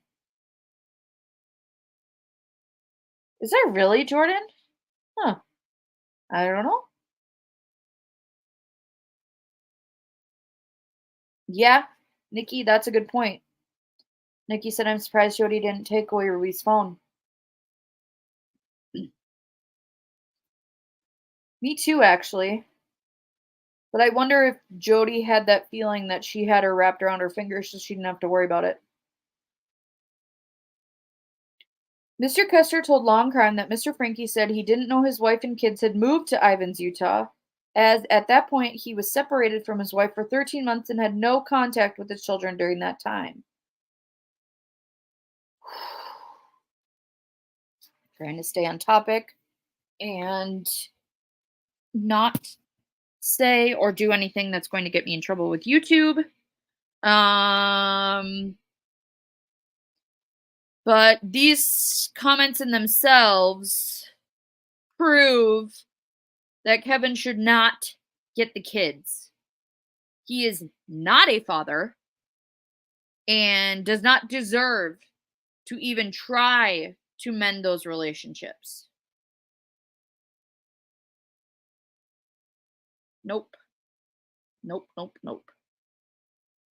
Is that really Jordan? Huh. I don't know. Yeah. Nikki, that's a good point. Nikki said, I'm surprised Jodi didn't take away Ruby's phone. Me too, actually. But I wonder if Jodi had that feeling that she had her wrapped around her finger so she didn't have to worry about it. Mr. Custer told Long Crime that Mr. Frankie said he didn't know his wife and kids had moved to Ivins, Utah, as at that point he was separated from his wife for 13 months and had no contact with his children during that time. Trying to stay on topic and not say or do anything that's going to get me in trouble with YouTube. Um, but these comments in themselves prove that Kevin should not get the kids. He is not a father and does not deserve to even try to mend those relationships. Nope. Nope, nope, nope.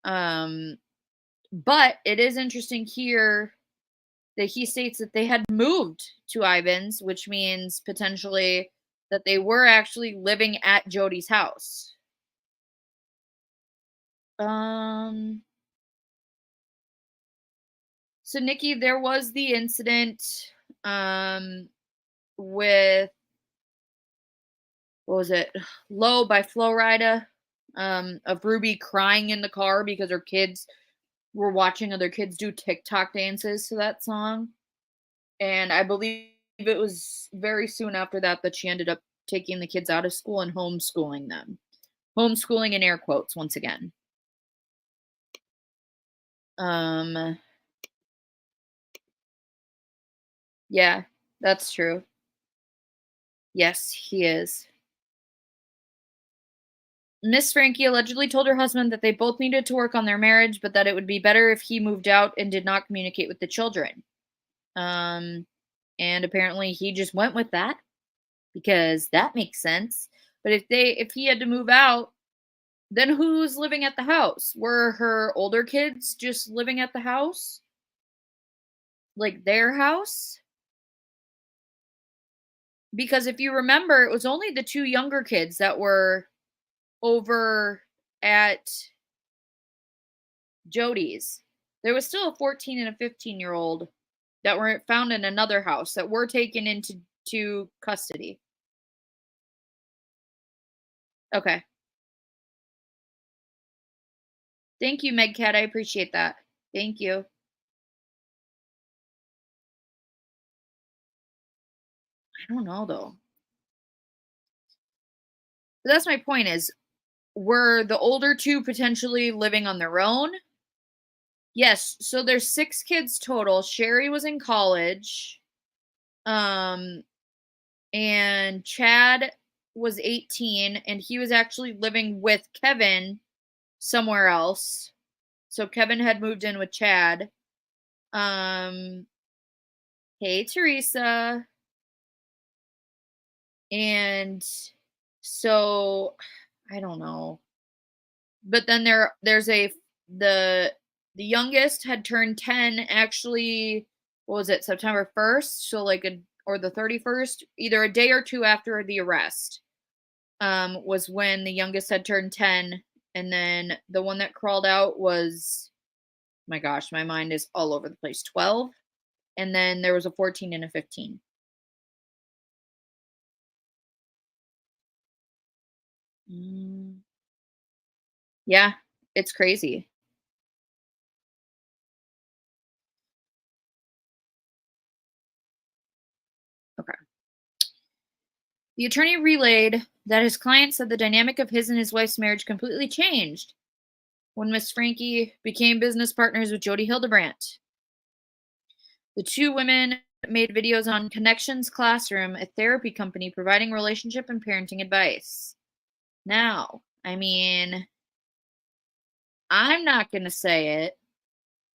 Um, but it is interesting here that he states that they had moved to Ivan's, which means potentially that they were actually living at Jodi's house. Um, so Nikki, there was the incident um with, what was it? Low by Flo Rida, of Ruby crying in the car because her kids were watching other kids do TikTok dances to that song. And I believe it was very soon after that that she ended up taking the kids out of school and homeschooling them. Homeschooling in air quotes once again. Um, yeah, that's true. Yes, he is. Miss Frankie allegedly told her husband that they both needed to work on their marriage, but that it would be better if he moved out and did not communicate with the children. Um, and apparently he just went with that because that makes sense. But if he had to move out, then who's living at the house? Were her older kids just living at the house? Like their house? Because if you remember, it was only the 2 younger kids that were over at Jodi's. There was still a 14 and a 15-year-old that were found in another house that were taken into to custody. Okay. Thank you, Megcat. I appreciate that. Thank you. I don't know though. But that's my point is were the older two potentially living on their own? Yes. So there's 6 kids total. Sherry was in college. Um and Chad was 18 and he was actually living with Kevin somewhere else. So Kevin had moved in with Chad. Um hey Teresa. And so I don't know. But then there's a the the youngest had turned 10 actually, what was it, September 1st, so like a or the 31st, either a day or two after the arrest, was when the youngest had turned 10. And then the one that crawled out was, my gosh, my mind is all over the place, 12. And then there was a 14 and a 15. Mm, yeah, it's crazy. Okay. The attorney relayed that his client said the dynamic of his and his wife's marriage completely changed when Miss Franke became business partners with Jodi Hildebrandt. The two women made videos on Connections Classroom, a therapy company providing relationship and parenting advice. Now, I mean, I'm not going to say it,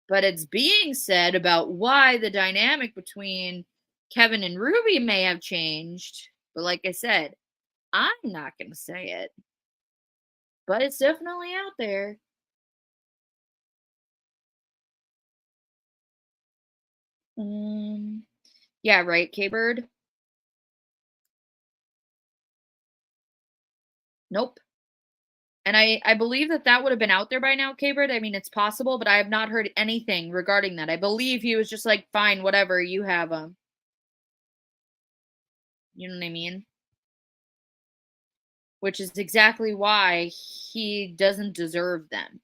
but it's being said about why the dynamic between Kevin and Ruby may have changed. But like I said, I'm not going to say it, but it's definitely out there. Um, yeah, right, K-Bird? Nope. And I believe that that would have been out there by now, K-Bird. I mean, it's possible, but I have not heard anything regarding that. I believe he was just like, fine, whatever, you have them. You know what I mean? Which is exactly why he doesn't deserve them.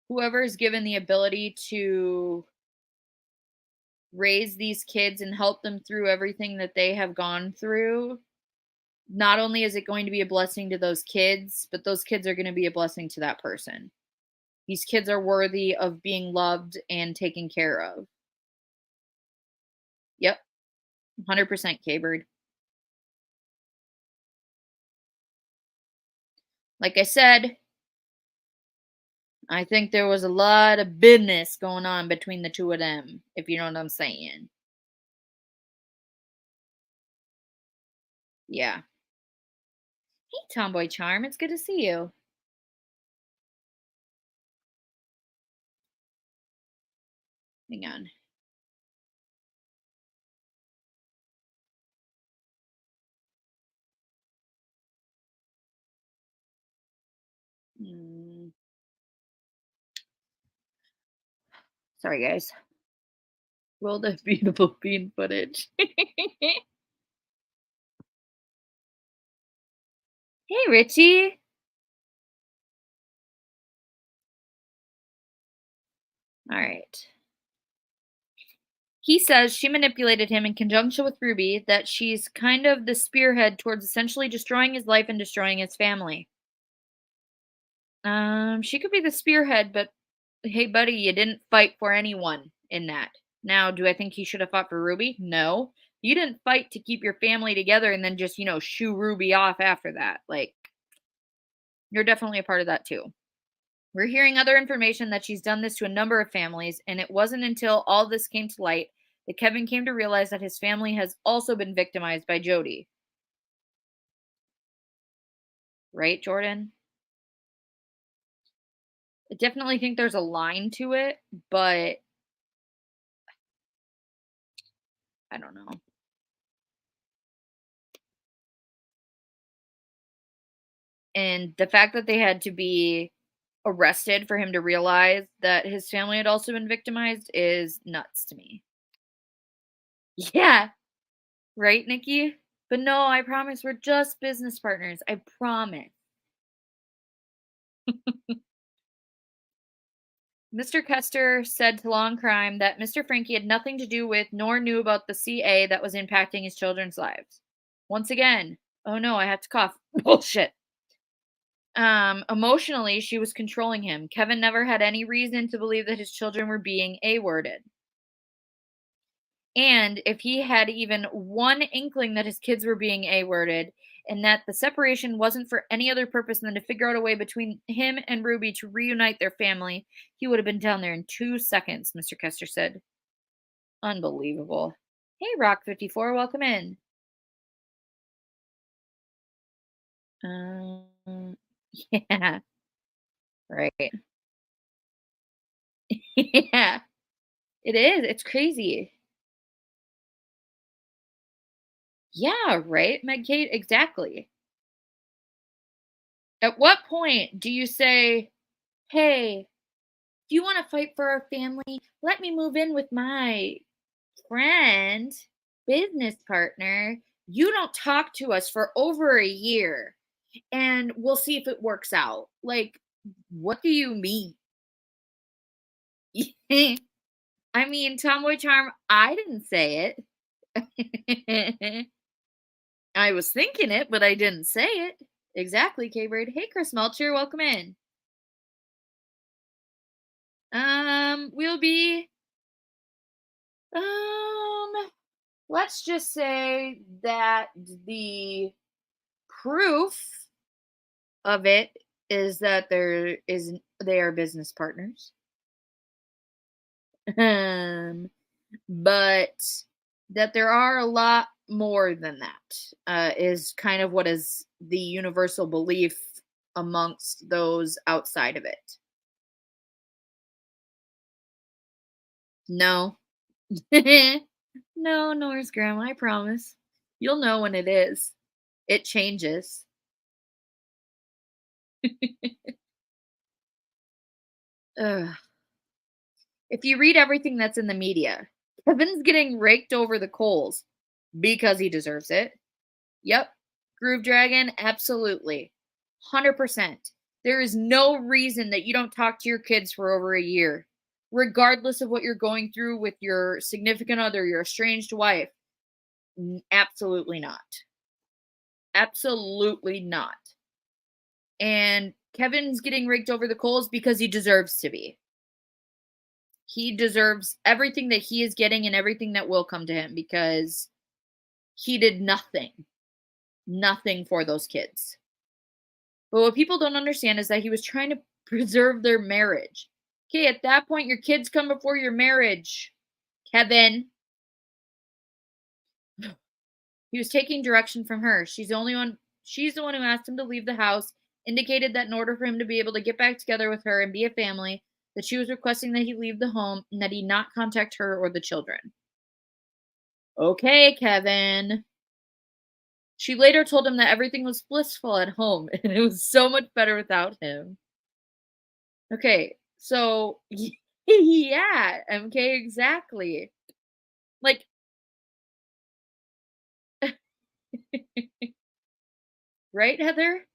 Whoever is given the ability to raise these kids and help them through everything that they have gone through, not only is it going to be a blessing to those kids, but those kids are going to be a blessing to that person. These kids are worthy of being loved and taken care of. Yep, 100% K-Bird. Like I said, I think there was a lot of business going on between the two of them, if you know what I'm saying. Yeah. Hey, Tomboy Charm, it's good to see you. Hang on. Mm, sorry, guys. Roll the beautiful bean footage. Hey, Richie. All right. He says she manipulated him in conjunction with Ruby, that she's kind of the spearhead towards essentially destroying his life and destroying his family. She could be the spearhead, but hey, buddy, you didn't fight for anyone in that. Now, do I think he should have fought for Ruby? No. You didn't fight to keep your family together and then just, shoo Ruby off after that. Like, you're definitely a part of that too. We're hearing other information that she's done this to a number of families, and it wasn't until all this came to light that Kevin came to realize that his family has also been victimized by Jodi. Right, Jordan? I definitely think there's a line to it, but I don't know. And the fact that they had to be arrested for him to realize that his family had also been victimized is nuts to me. Yeah, right, Nikki? But no, I promise we're just business partners. I promise. Mr. Kester said to Law and Crime that Mr. Franke had nothing to do with nor knew about the CA that was impacting his children's lives. Once again, oh no, I have to cough. Bullshit. Emotionally, she was controlling him. Kevin never had any reason to believe that his children were being A-worded. And if he had even one inkling that his kids were being A-worded and that the separation wasn't for any other purpose than to figure out a way between him and Ruby to reunite their family, he would have been down there in 2 seconds, Mr. Kester said. Unbelievable. Hey, Rock54, welcome in. Yeah, right. Yeah, it is. It's crazy. Yeah, right, Meg Kate? Exactly. At what point do you say, hey, if you want to fight for our family, let me move in with my friend, business partner. You don't talk to us for over a year and we'll see if it works out. Like, what do you mean? I mean, Tomboy Charm, I didn't say it. I was thinking it, but I didn't say it. Exactly, K-Bird. Hey, Chris Melcher, welcome in. We'll be, um, let's just say that the proof of it is that they are business partners. Um, but that there are a lot more than that is kind of what is the universal belief amongst those outside of it. No. No, Nora's grandma, I promise. You'll know when it is. It changes. Ugh. If you read everything that's in the media, Kevin's getting raked over the coals because he deserves it. Yep. Groove Dragon, absolutely. 100%. There is no reason that you don't talk to your kids for over a year, regardless of what you're going through with your significant other, your estranged wife. Absolutely not. Absolutely not. And Kevin's getting raked over the coals because he deserves to be. He deserves everything that he is getting and everything that will come to him because he did nothing for those kids. But what people don't understand is that he was trying to preserve their marriage. Okay, at that point, your kids come before your marriage, Kevin. He was taking direction from her. She's the one who asked him to leave the house, indicated that in order for him to be able to get back together with her and be a family, that she was requesting that he leave the home and that he not contact her or the children. Okay, Kevin. She later told him that everything was blissful at home and it was so much better without him. Okay, so yeah, MK, exactly. Like, right, Heather?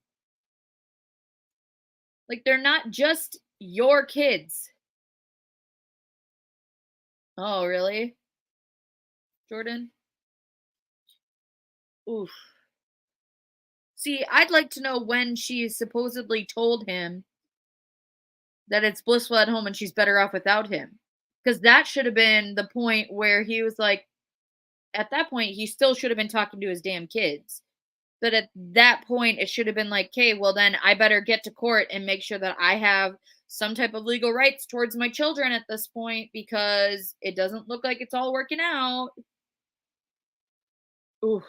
Like, they're not just your kids. Oh, really? Jordan? Oof. See, I'd like to know when she supposedly told him that it's blissful at home and she's better off without him. Because that should have been the point where he was like, at that point, he still should have been talking to his damn kids. But at that point, it should have been like, okay, well, then I better get to court and make sure that I have some type of legal rights towards my children at this point because it doesn't look like it's all working out. Oof.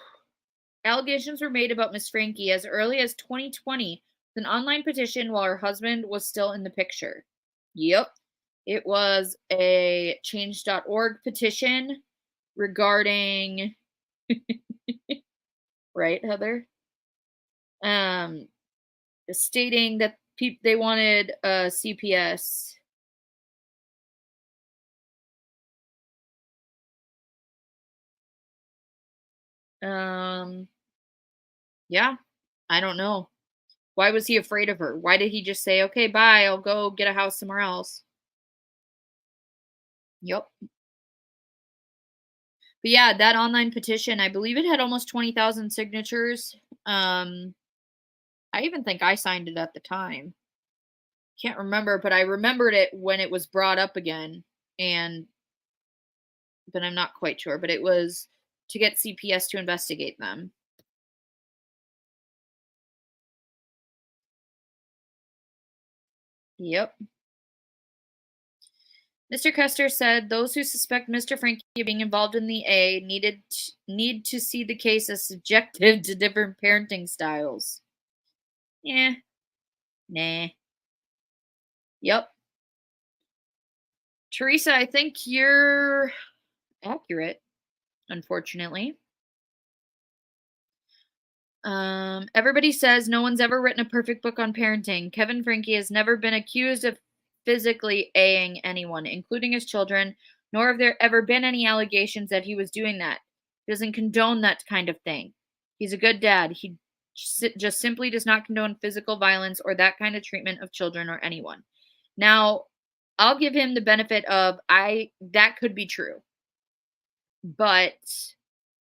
Allegations were made about Miss Franke as early as 2020 with an online petition while her husband was still in the picture. Yep. It was a change.org petition regarding right, Heather? Um stating that They wanted CPS. Yeah, I don't know. Why was he afraid of her? Why did he just say, "Okay, bye, I'll go get a house somewhere else"? Yep. But yeah, that online petition, I believe it had almost 20,000 signatures. Um, I even think I signed it at the time. Can't remember, but I remembered it when it was brought up again, and but I'm not quite sure. But it was to get CPS to investigate them. Yep. Mr. Kester said those who suspect Mr. Franke of being involved in the A need to see the case as subjective to different parenting styles. Yeah. Nah. Yep. Teresa, I think you're accurate, unfortunately. Everybody says no one's ever written a perfect book on parenting. Kevin Franke has never been accused of physically A-ing anyone, including his children, nor have there ever been any allegations that he was doing that. He doesn't condone that kind of thing. He's a good dad. He just simply does not condone physical violence or that kind of treatment of children or anyone. Now, I'll give him the benefit of that could be true. But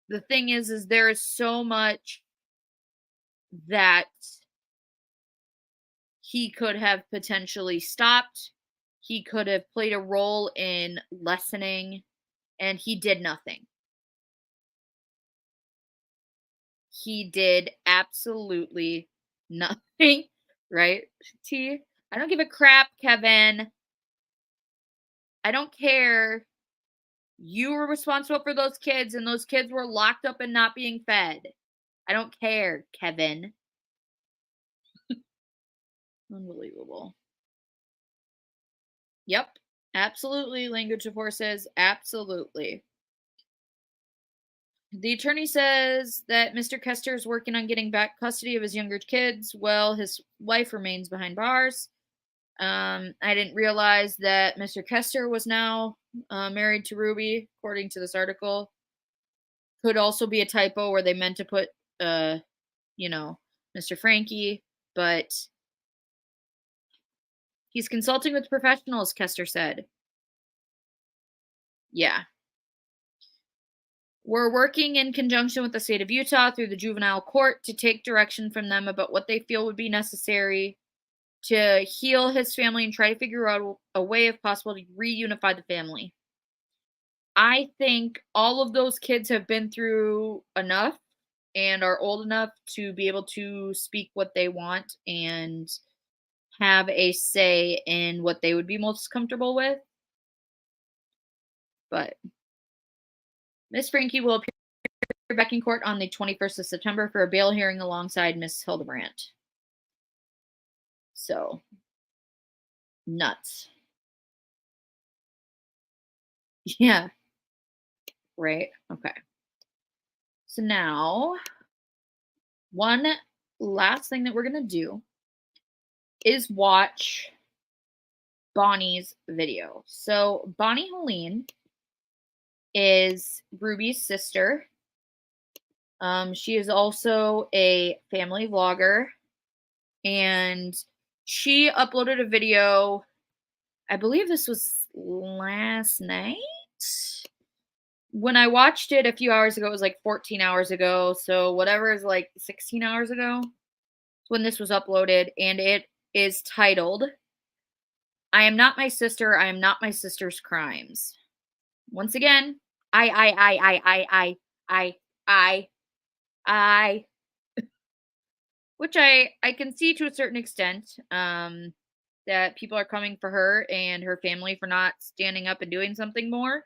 the thing is there is so much that he could have potentially stopped. He could have played a role in lessening, and he did nothing. He did absolutely nothing, right? T, I don't give a crap, Kevin. I don't care. You were responsible for those kids, and those kids were locked up and not being fed. I don't care, Kevin. Unbelievable. Yep. Absolutely. Language of horses. Absolutely. The attorney says that Mr. Kester is working on getting back custody of his younger kids. Well, his wife remains behind bars. I didn't realize that Mr. Kester was now married to Ruby, according to this article. Could also be a typo where they meant to put, you know, Mr. Franke, but he's consulting with professionals, Kester said. Yeah. We're working in conjunction with the state of Utah through the juvenile court to take direction from them about what they feel would be necessary to heal his family and try to figure out a way, if possible, to reunify the family. I think all of those kids have been through enough and are old enough to be able to speak what they want and have a say in what they would be most comfortable with. But Miss Franke will appear back in court on the 21st of September for a bail hearing alongside Miss Hildebrandt. So, nuts. Yeah. Right. Okay. So now, one last thing that we're going to do is watch Bonnie's video. So, Bonnie Helene is Ruby's sister. She is also a family vlogger, and she uploaded a video. I believe this was last night. When I watched it a few hours ago, it was like 14 hours ago. So whatever is like 16 hours ago when this was uploaded, and it is titled "I am not my sister. I am not my sister's crimes." Once again, I, I, which I can see to a certain extent, that people are coming for her and her family for not standing up and doing something more.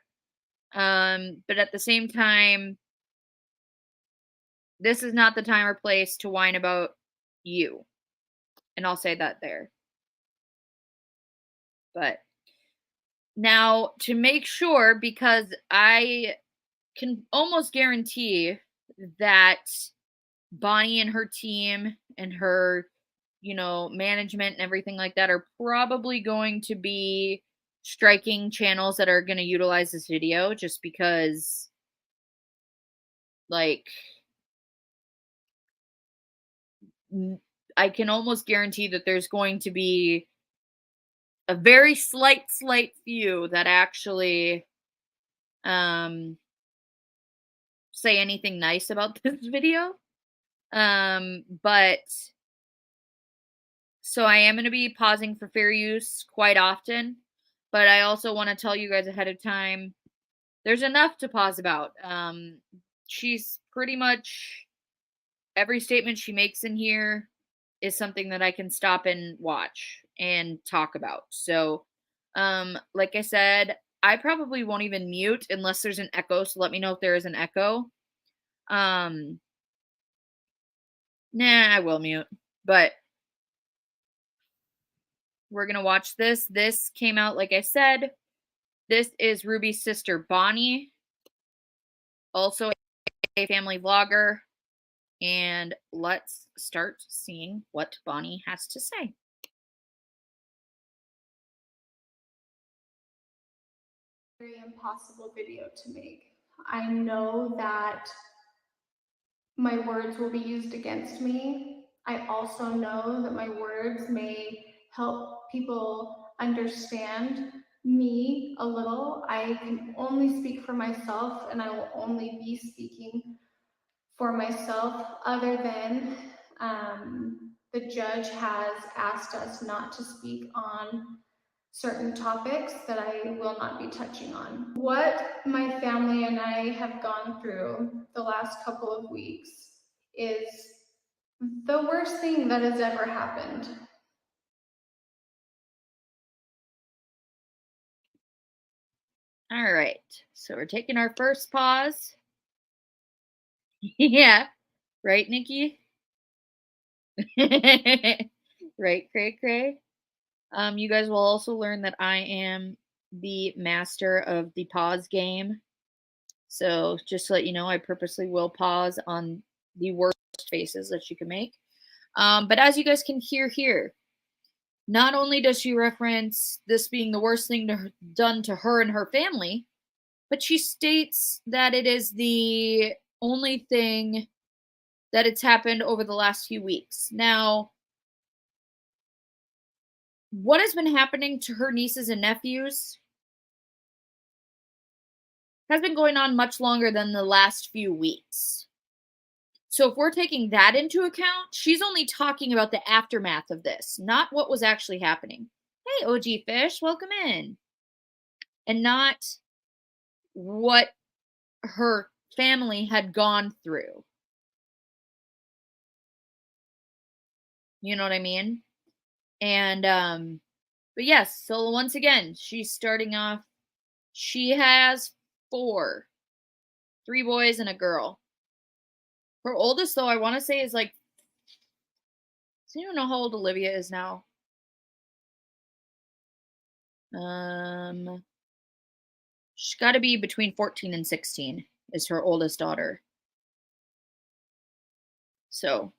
But at the same time, this is not the time or place to whine about you. And I'll say that there. But now to make sure, because I can almost guarantee that Bonnie and her team and her management and everything like that are probably going to be striking channels that are going to utilize this video just because, like, I can almost guarantee that there's going to be a very slight few that actually um say anything nice about this video. But so I am going to be pausing for fair use quite often, but I also want to tell you guys ahead of time there's enough to pause about. She's pretty much every statement she makes in here is something that I can stop and watch and talk about. So, like I said, I probably won't even mute unless there's an echo. So let me know if there is an echo. Um, Nah, I will mute. But we're gonna watch this. This came out, like I said. This is Ruby's sister Bonnie, also a family vlogger. And let's start seeing what Bonnie has to say. Very impossible video to make. I know that my words will be used against me. I also know that my words may help people understand me a little. I can only speak for myself, and I will only be speaking for myself, other than the judge has asked us not to speak on certain topics that I will not be touching on. What my family and I have gone through the last couple of weeks is the worst thing that has ever happened. All right. So we're taking our first pause. Yeah. Right, Nikki? Right, Cray Cray? You guys will also learn that I am the master of the pause game. So just to let you know, I purposely will pause on the worst faces that you can make. But as you guys can hear here, not only does she reference this being the worst thing done to her and her family, but she states that it is the only thing that it's happened over the last few weeks. Now, what has been happening to her nieces and nephews has been going on much longer than the last few weeks. So if we're taking that into account, she's only talking about the aftermath of this, not what was actually happening. Hey, OG Fish, welcome in. And not what her family had gone through. You know what I mean? And but yes, so once again, she's starting off. She has 3 boys and a girl. Her oldest, though, I want to say is like, does anyone know how old Olivia is now? She's got to be between 14 and 16 is her oldest daughter. So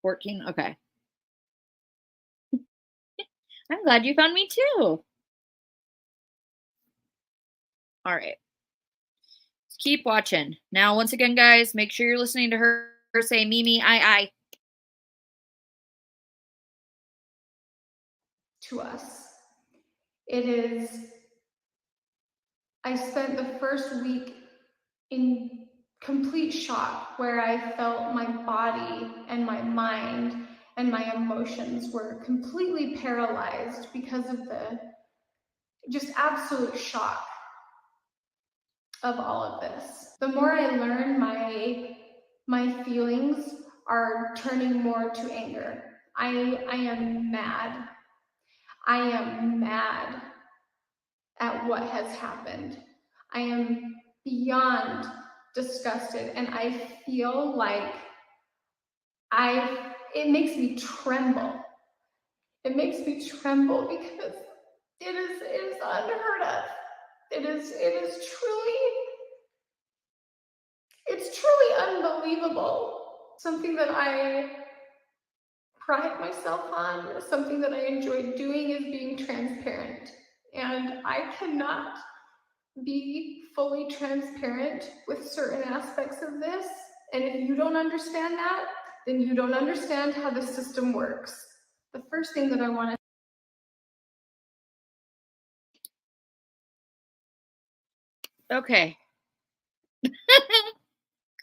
14, okay. I'm glad you found me too. All right. Let's keep watching. Now, once again, guys, make sure you're listening to her say me, me, I. To us, it is, I spent the first week in complete shock, where I felt my body and my mind and my emotions were completely paralyzed because of the just absolute shock of all of this. The more I learn, my feelings are turning more to anger. I am mad. I am mad at what has happened. I am beyond disgusted, and I feel like it makes me tremble. It makes me tremble because it is unheard of. It's truly unbelievable. Something that pride myself on, something that I enjoy doing is being transparent. And I cannot be fully transparent with certain aspects of this. And if you don't understand that, then you don't understand how the system works. The first thing that I want to Okay.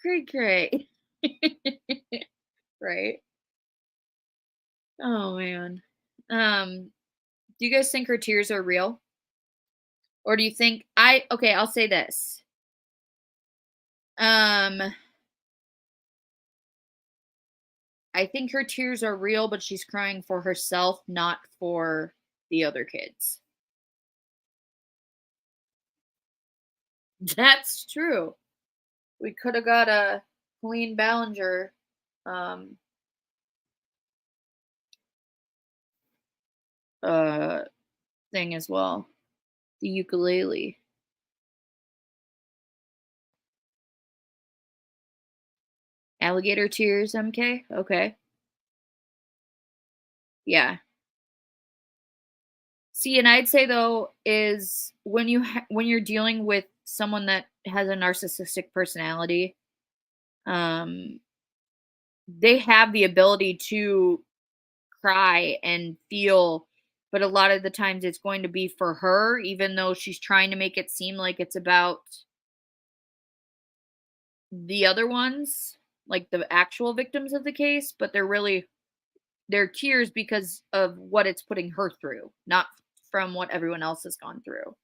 Great, great. Right. Oh man. Do you guys think her tears are real? Or do you think okay, I'll say this. Um, I think her tears are real, but she's crying for herself, not for the other kids. That's true. We could have got a Colleen Ballinger um uh thing as well. The ukulele. Alligator tears, MK? Okay. Yeah. See, and I'd say though is when when you're dealing with someone that has a narcissistic personality, um they have the ability to cry and feel, but a lot of the times it's going to be for her, even though she's trying to make it seem like it's about the other ones, like the actual victims of the case, but they're tears because of what it's putting her through, not from what everyone else has gone through.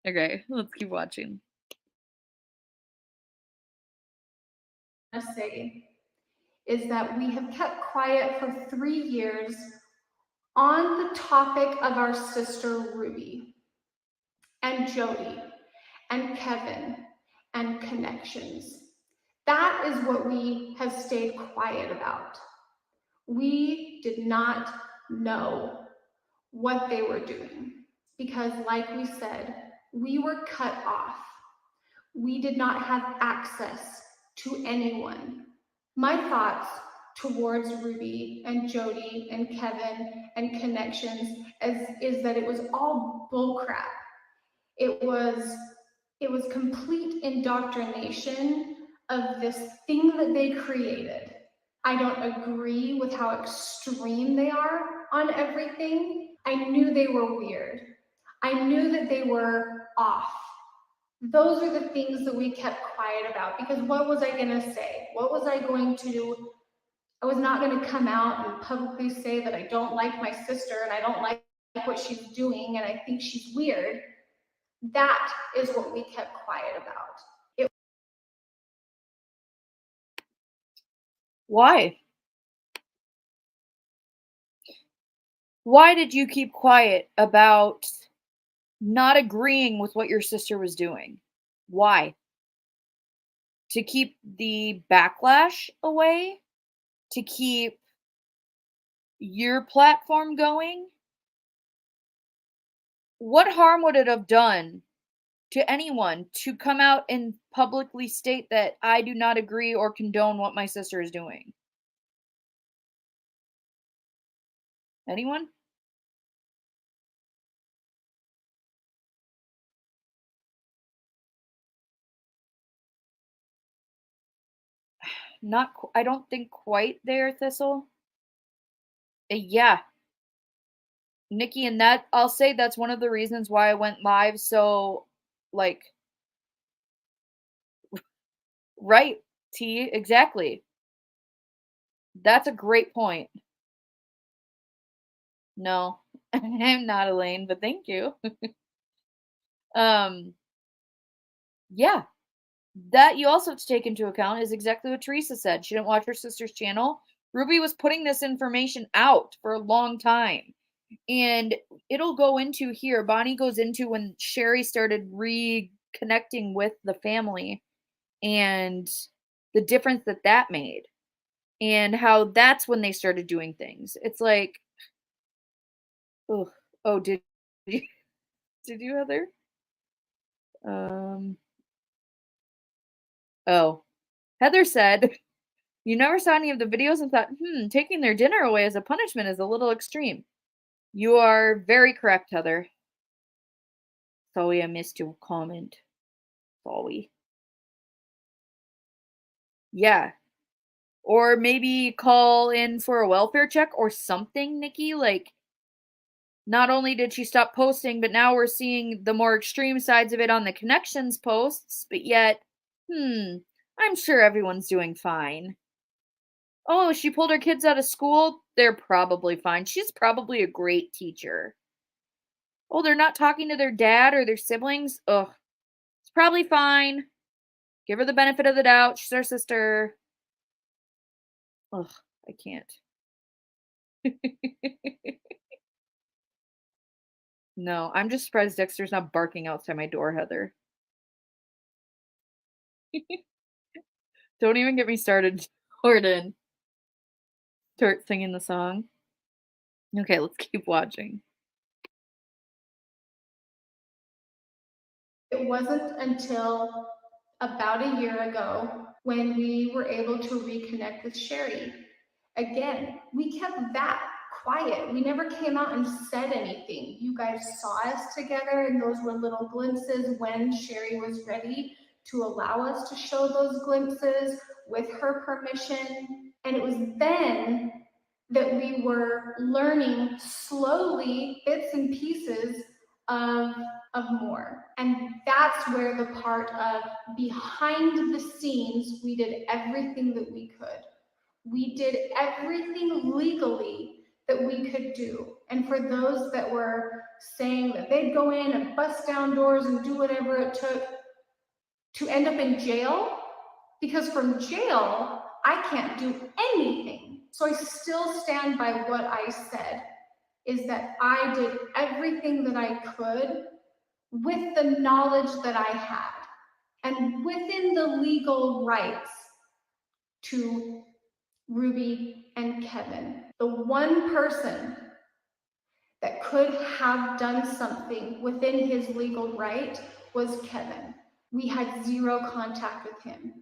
Okay, let's keep watching. say is that we have kept quiet for 3 years on the topic of our sister Ruby and Jodi and Kevin and connections. That is what we have stayed quiet about. We did not know what they were doing because, like we said, we were cut off. We did not have access to anyone. My thoughts towards Ruby and Jodi and Kevin and connections is that it was all bullcrap. It was it was complete indoctrination of this thing that they created. I don't agree with how extreme they are on everything. I knew they were weird. I knew that they were off. Those are the things that we kept quiet about because what was I going to say? What was I going to do? I was not going to come out and publicly say that I don't like my sister and I don't like what she's doing and I think she's weird. That is what we kept quiet about. Why? Why did you keep quiet about not agreeing with what your sister was doing? Why? To keep the backlash away? To keep your platform going? What harm would it have done to anyone to come out and publicly state that I do not agree or condone what my sister is doing? Anyone? I don't think quite there, Thistle. Yeah, Nikki, and that I'll say that's one of the reasons why I went live so like right, T, exactly. That's a great point. No, I'm not Elaine, but thank you. Um, yeah, that you also have to take into account is exactly what Teresa said. She didn't watch her sister's channel. Ruby was putting this information out for a long time. And it'll go into here. Bonnie goes into when Sherry started reconnecting with the family and the difference that that made and how that's when they started doing things. It's like, oh, oh, you, did you, Heather? Um, oh. Heather said, "You never saw any of the videos and thought, taking their dinner away as a punishment is a little extreme." You are very correct, Heather. Sorry, I missed your comment. Sorry. Yeah. Or maybe call in for a welfare check or something, Nikki. Like, not only did she stop posting, but now we're seeing the more extreme sides of it on the connections posts, but yet, I'm sure everyone's doing fine. Oh, she pulled her kids out of school? They're probably fine. She's probably a great teacher. Oh, they're not talking to their dad or their siblings? Ugh, it's probably fine. Give her the benefit of the doubt. She's our sister. Ugh, I can't. No, I'm just surprised Dexter's not barking outside my door, Heather. Don't even get me started, Jordan. Start singing the song. Okay, let's keep watching. It wasn't until about a year ago when we were able to reconnect with Sherry. Again, we kept that quiet. We never came out and said anything. You guys saw us together, and those were little glimpses when Sherry was ready to allow us to show those glimpses with her permission. And it was then that we were learning slowly bits and pieces of more. And that's where the part of behind the scenes, we did everything that we could. We did everything legally that we could do. And for those that were saying that they'd go in and bust down doors and do whatever it took to end up in jail, because from jail, I can't do anything. So I still stand by what I said, is that I did everything that I could with the knowledge that I had and within the legal rights to Ruby and Kevin. The one person that could have done something within his legal right was Kevin. We had zero contact with him.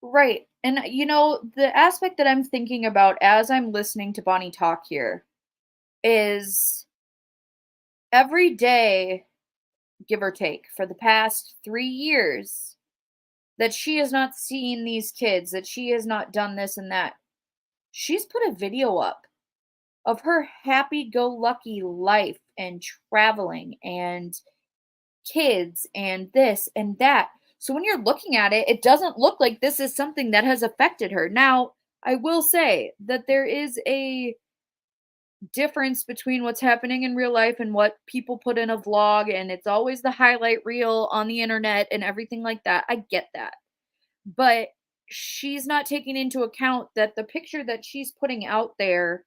Right. And the aspect that I'm thinking about as I'm listening to Bonnie talk here is every day, give or take, for the past 3 years, that she has not seen these kids, that she has not done this and that. She's put a video up of her happy go lucky life and traveling and kids and this and that. So when you're looking at it, it doesn't look like this is something that has affected her. Now, I will say that there is a difference between what's happening in real life and what people put in a vlog, and it's always the highlight reel on the internet and everything like that. I get that. But she's not taking into account that the picture that she's putting out there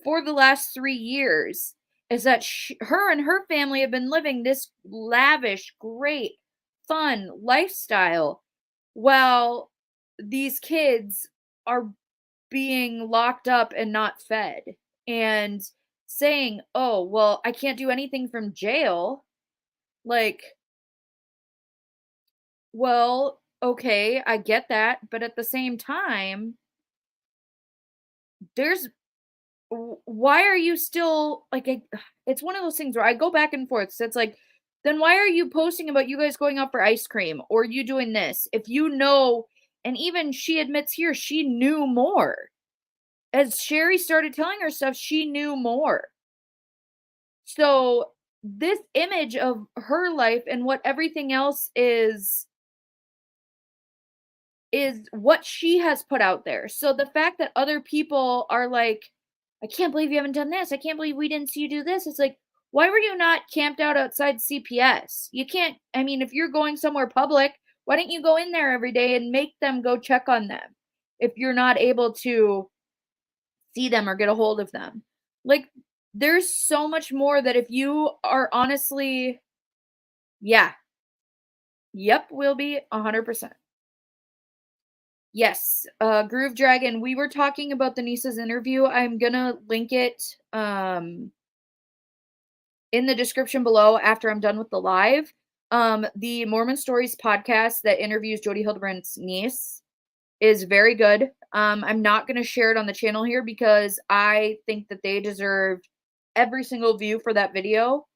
for the last 3 years is that her and her family have been living this lavish, great, fun lifestyle while these kids are being locked up and not fed and saying, "Oh, well, I can't do anything from jail." Like, well, okay, I get that, but at the same time, there's why are you still like it's one of those things where I go back and forth. So it's like, then why are you posting about you guys going out for ice cream or you doing this? If you know, and even she admits here she knew more. As Sherry started telling her stuff, she knew more. So this image of her life and what everything else is what she has put out there. So the fact that other people are like, I can't believe you haven't done this. I can't believe we didn't see you do this. It's like, why were you not camped out outside CPS? You can't, I mean, if you're going somewhere public, why don't you go in there every day and make them go check on them if you're not able to see them or get a hold of them? Like, there's so much more that if you are honestly, yeah, yep, will be 100%. Yes, Groove Dragon, we were talking about the niece's interview. I'm gonna link it in the description below after I'm done with the live. The Mormon Stories podcast that interviews Jodi Hildebrandt's niece is very good. I'm not going to share it on the channel here because I think that they deserved every single view for that video.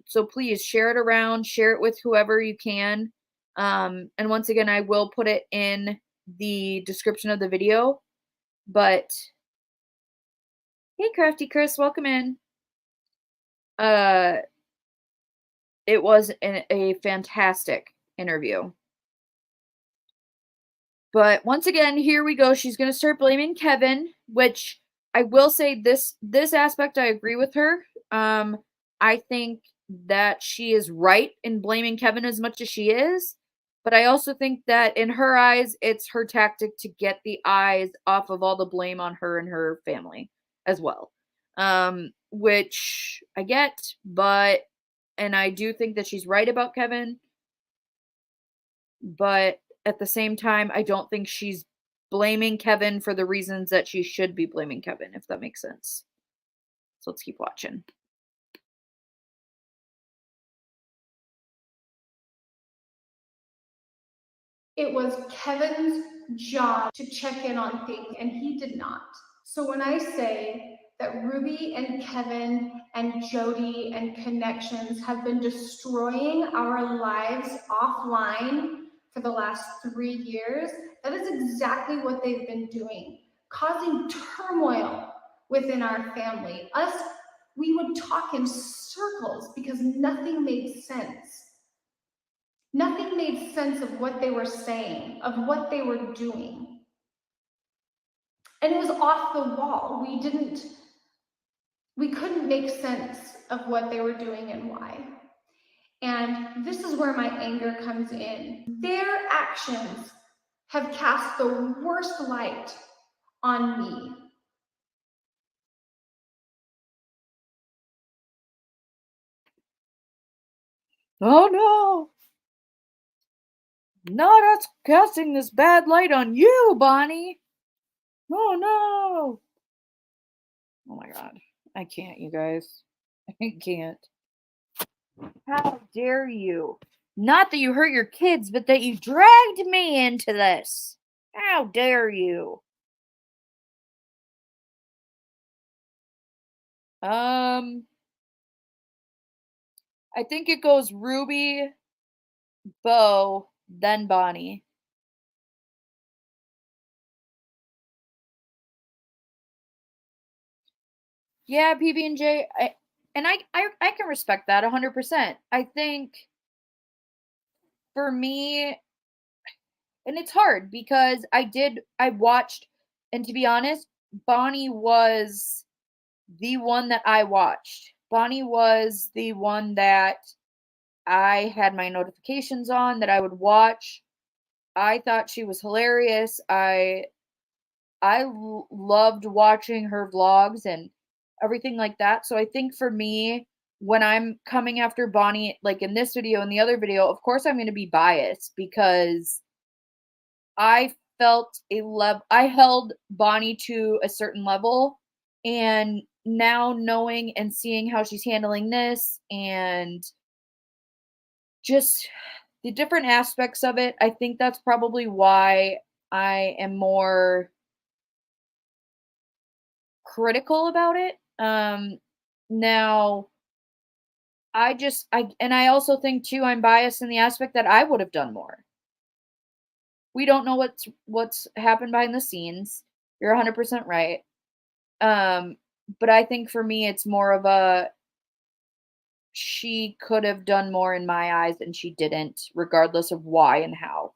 So please share it around, share it with whoever you can. And once again, I will put it in the description of the video. But hey, Crafty Chris, welcome in. It was a fantastic interview. But once again, here we go. She's going to start blaming Kevin, which I will say this aspect I agree with her. I think that she is right in blaming Kevin as much as she is, but I also think that in her eyes it's her tactic to get the eyes off of all the blame on her and her family as well. Which I get, and I do think that she's right about Kevin, but at the same time, I don't think she's blaming Kevin for the reasons that she should be blaming Kevin, if that makes sense. So let's keep watching. It was Kevin's job to check in on things, and he did not. So when I say that Ruby and Kevin and Jodi and connections have been destroying our lives offline for the last 3 years, that is exactly what they've been doing, causing turmoil within our family. We would talk in circles because nothing made sense. Nothing made sense of what they were saying, of what they were doing. And it was off the wall. We couldn't make sense of what they were doing and why. And this is where my anger comes in. Their actions have cast the worst light on me. Oh no! Not us casting this bad light on you, Bonnie! Oh no! Oh my god. I can't, you guys. I can't. How dare you? Not that you hurt your kids, but that you dragged me into this. How dare you? I think it goes Ruby, Bo, then Bonnie. Yeah, PB&J, I can respect that 100%. I think for me, and it's hard because I watched, and to be honest, Bonnie was the one that I watched. Bonnie was the one that I had my notifications on that I would watch. I thought she was hilarious. Loved watching her vlogs and everything like that. So I think for me, when I'm coming after Bonnie, like in this video and the other video, of course I'm going to be biased because I I held Bonnie to a certain level, and now knowing and seeing how she's handling this and just the different aspects of it, I think that's probably why I am more critical about it. Now I also think too I'm biased in the aspect that I would have done more. We don't know what's happened behind the scenes. You're 100% right. But I think for me it's more of a she could have done more in my eyes and she didn't, regardless of why and how.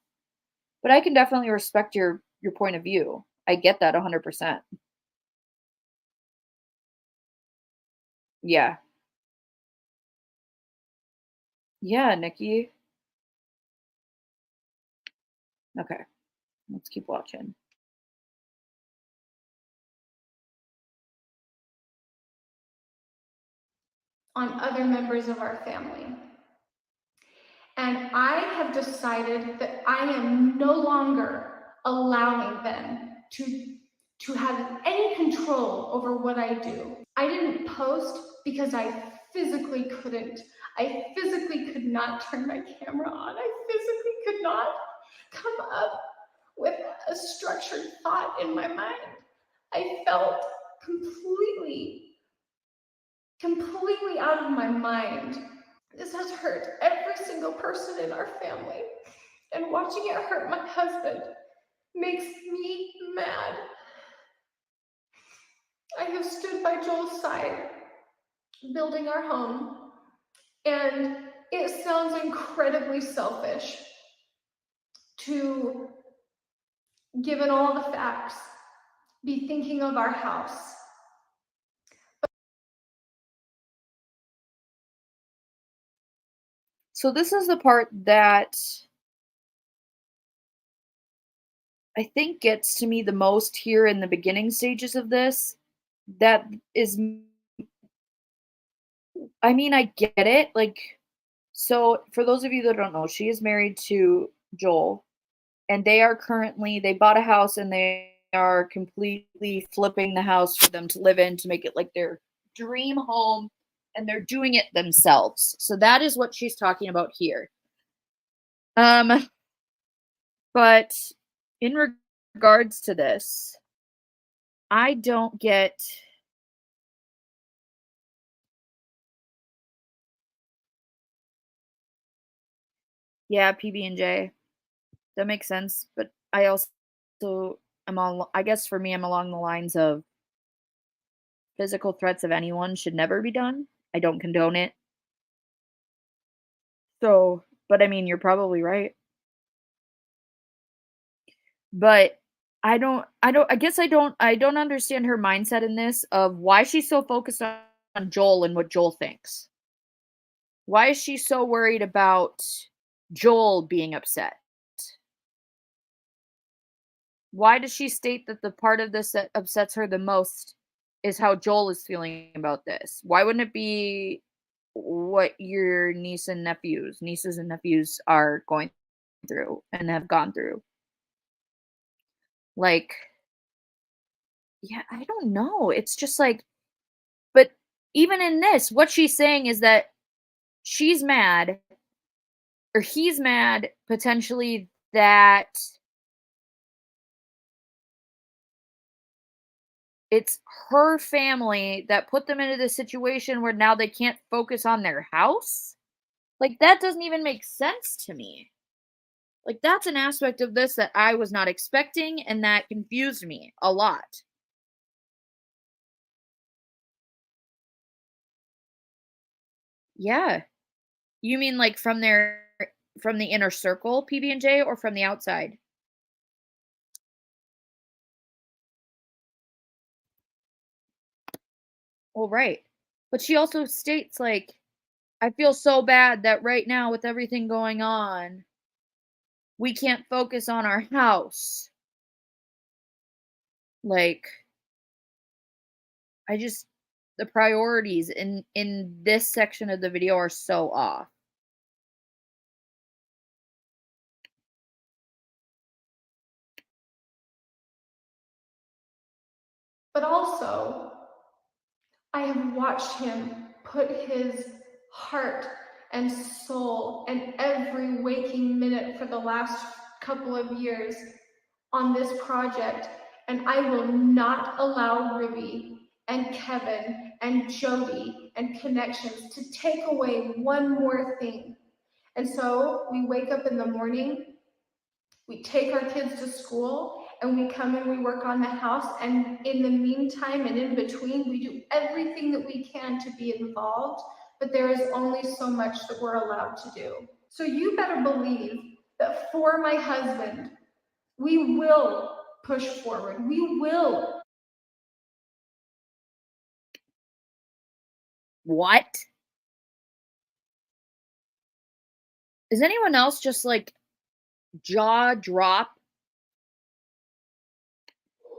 But I can definitely respect your point of view. I get that 100%. Yeah. Yeah, Nikki. Okay. Let's keep watching. On other members of our family. And I have decided that I am no longer allowing them to have any control over what I do. I didn't post because I physically couldn't. I physically could not turn my camera on. I physically could not come up with a structured thought in my mind. I felt completely, completely out of my mind. This has hurt every single person in our family, and watching it hurt my husband makes me mad. I have stood by Joel's side, building our home, and it sounds incredibly selfish to, given all the facts, be thinking of our house. So this is the part that I think gets to me the most here in the beginning stages of this. That is, I mean, I get it. Like, so for those of you that don't know, she is married to Joel, and they bought a house and they are completely flipping the house for them to live in to make it like their dream home, and they're doing it themselves. So that is what she's talking about here. Um, but in regards to this, I don't get. Yeah, PB&J. That makes sense, but I also am on I guess for me I'm along the lines of physical threats of anyone should never be done. I don't condone it. So, but I mean, you're probably right. But I don't understand her mindset in this of why she's so focused on Joel and what Joel thinks. Why is she so worried about Joel being upset? Why does she state that the part of this that upsets her the most is how Joel is feeling about this? Why wouldn't it be what your nieces and nephews are going through and have gone through? Like, yeah, I don't know. It's just like, but even in this, what she's saying is that she's mad or he's mad potentially that it's her family that put them into this situation where now they can't focus on their house. Like, that doesn't even make sense to me. Like, that's an aspect of this that I was not expecting and that confused me a lot. Yeah. You mean like from the inner circle PB&J or from the outside? Well, right. But she also states like I feel so bad that right now with everything going on, we can't focus on our house. Like I just the priorities in this section of the video are so off. But also, I have watched him put his heart and soul and every waking minute for the last couple of years on this project, and I will not allow Ruby and Kevin and Jodi and connections to take away one more thing. And so we wake up in the morning, we take our kids to school, and we come and we work on the house. And in the meantime and in between, we do everything that we can to be involved. But there is only so much that we're allowed to do. So you better believe that for my husband, we will push forward. We will. What? Is anyone else just like jaw drop?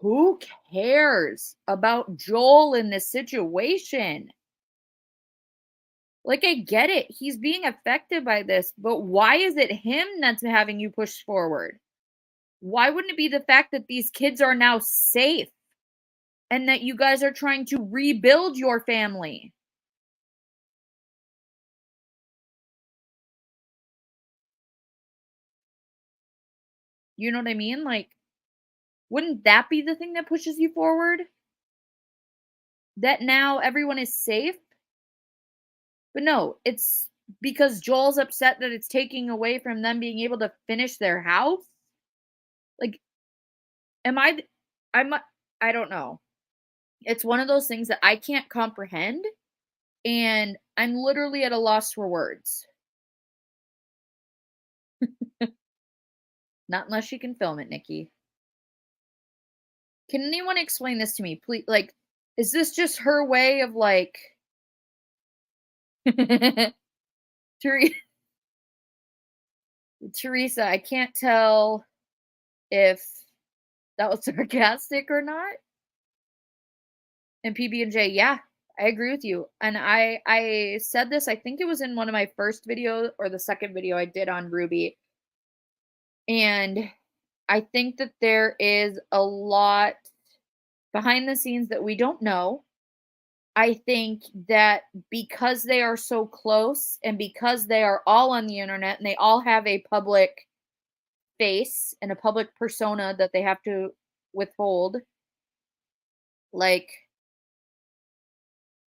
Who cares about Joel in this situation? Like, I get it. He's being affected by this, but why is it him that's having you push forward? Why wouldn't it be the fact that these kids are now safe and that you guys are trying to rebuild your family? You know what I mean? Like, wouldn't that be the thing that pushes you forward? That now everyone is safe? But no, it's because Joel's upset that it's taking away from them being able to finish their house? Like, am I th I'm I don't know. It's one of those things that I can't comprehend, and I'm literally at a loss for words. Not unless she can film it, Nikki. Can anyone explain this to me, please? Like, is this just her way of like Tere Teresa, I can't tell if that was sarcastic or not. And PB&J, yeah, I agree with you. And I said this, I think it was in one of my first videos or the second video I did on Ruby. And I think that there is a lot behind the scenes that we don't know. I think that because they are so close and because they are all on the internet and they all have a public face and a public persona that they have to withhold, like,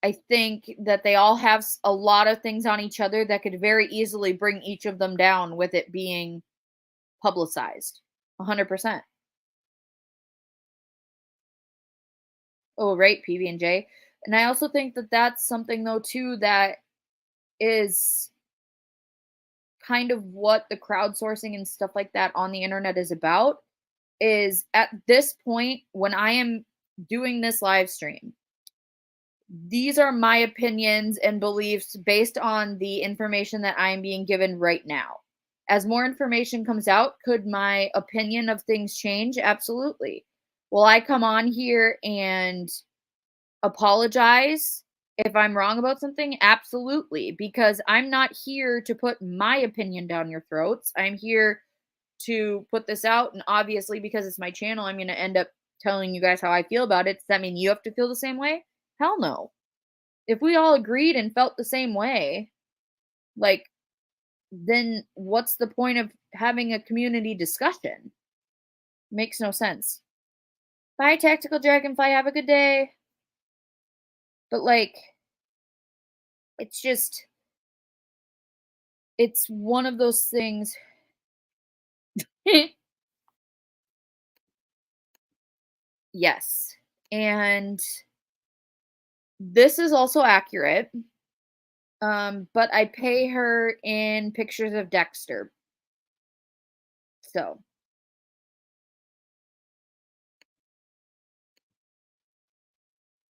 I think that they all have a lot of things on each other that could very easily bring each of them down with it being publicized. 100%. Oh, right, PB&J. And I also think that that's something though too that is kind of what the crowdsourcing and stuff like that on the internet is about, is at this point when I am doing this live stream, these are my opinions and beliefs based on the information that I am being given right now. As more information comes out, could my opinion of things change? Absolutely. Will I come on here and apologize if I'm wrong about something? Absolutely. Because I'm not here to put my opinion down your throats. I'm here to put this out. And obviously, because it's my channel, I'm going to end up telling you guys how I feel about it. Does that mean you have to feel the same way? Hell no. If we all agreed and felt the same way, like, then what's the point of having a community discussion? Makes no sense. Bye, Tactical Dragonfly. Have a good day. But, like, it's just, it's one of those things. Yes. And this is also accurate. But I pay her in pictures of Dexter. So.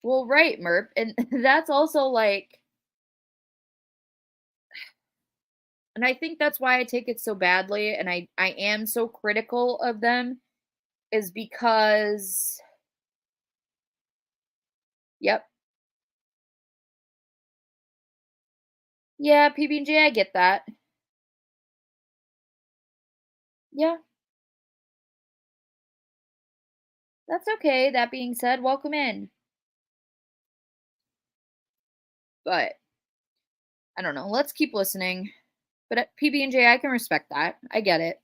Well, right, Merp. And that's also like, and I think that's why I take it so badly and I am so critical of them, is because, yep. Yeah, PB&J, I get that. Yeah, that's okay. That being said, welcome in. But I don't know. Let's keep listening. But at PB&J, I can respect that. I get it.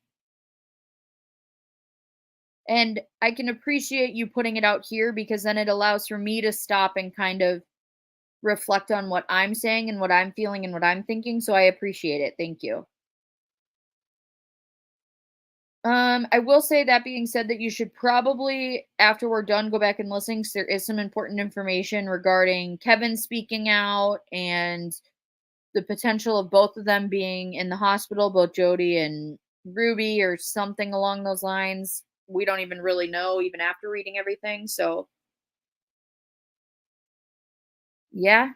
And I can appreciate you putting it out here because then it allows for me to stop and kind of reflect on what I'm saying and what I'm feeling and what I'm thinking. So I appreciate it. Thank you. I will say, that being said, that you should probably, after we're done, go back and listen, because there is some important information regarding Kevin speaking out and the potential of both of them being in the hospital, both Jodi and Ruby, or something along those lines. We don't even really know, even after reading everything. So, yeah,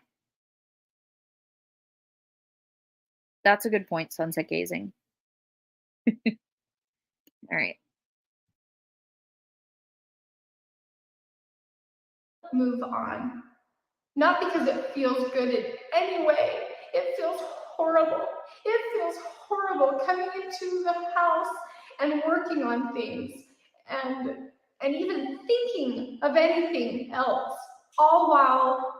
that's a good point, sunset gazing. All right. Move on. Not because it feels good in any way. It feels horrible. It feels horrible coming into the house and working on things and even thinking of anything else. All while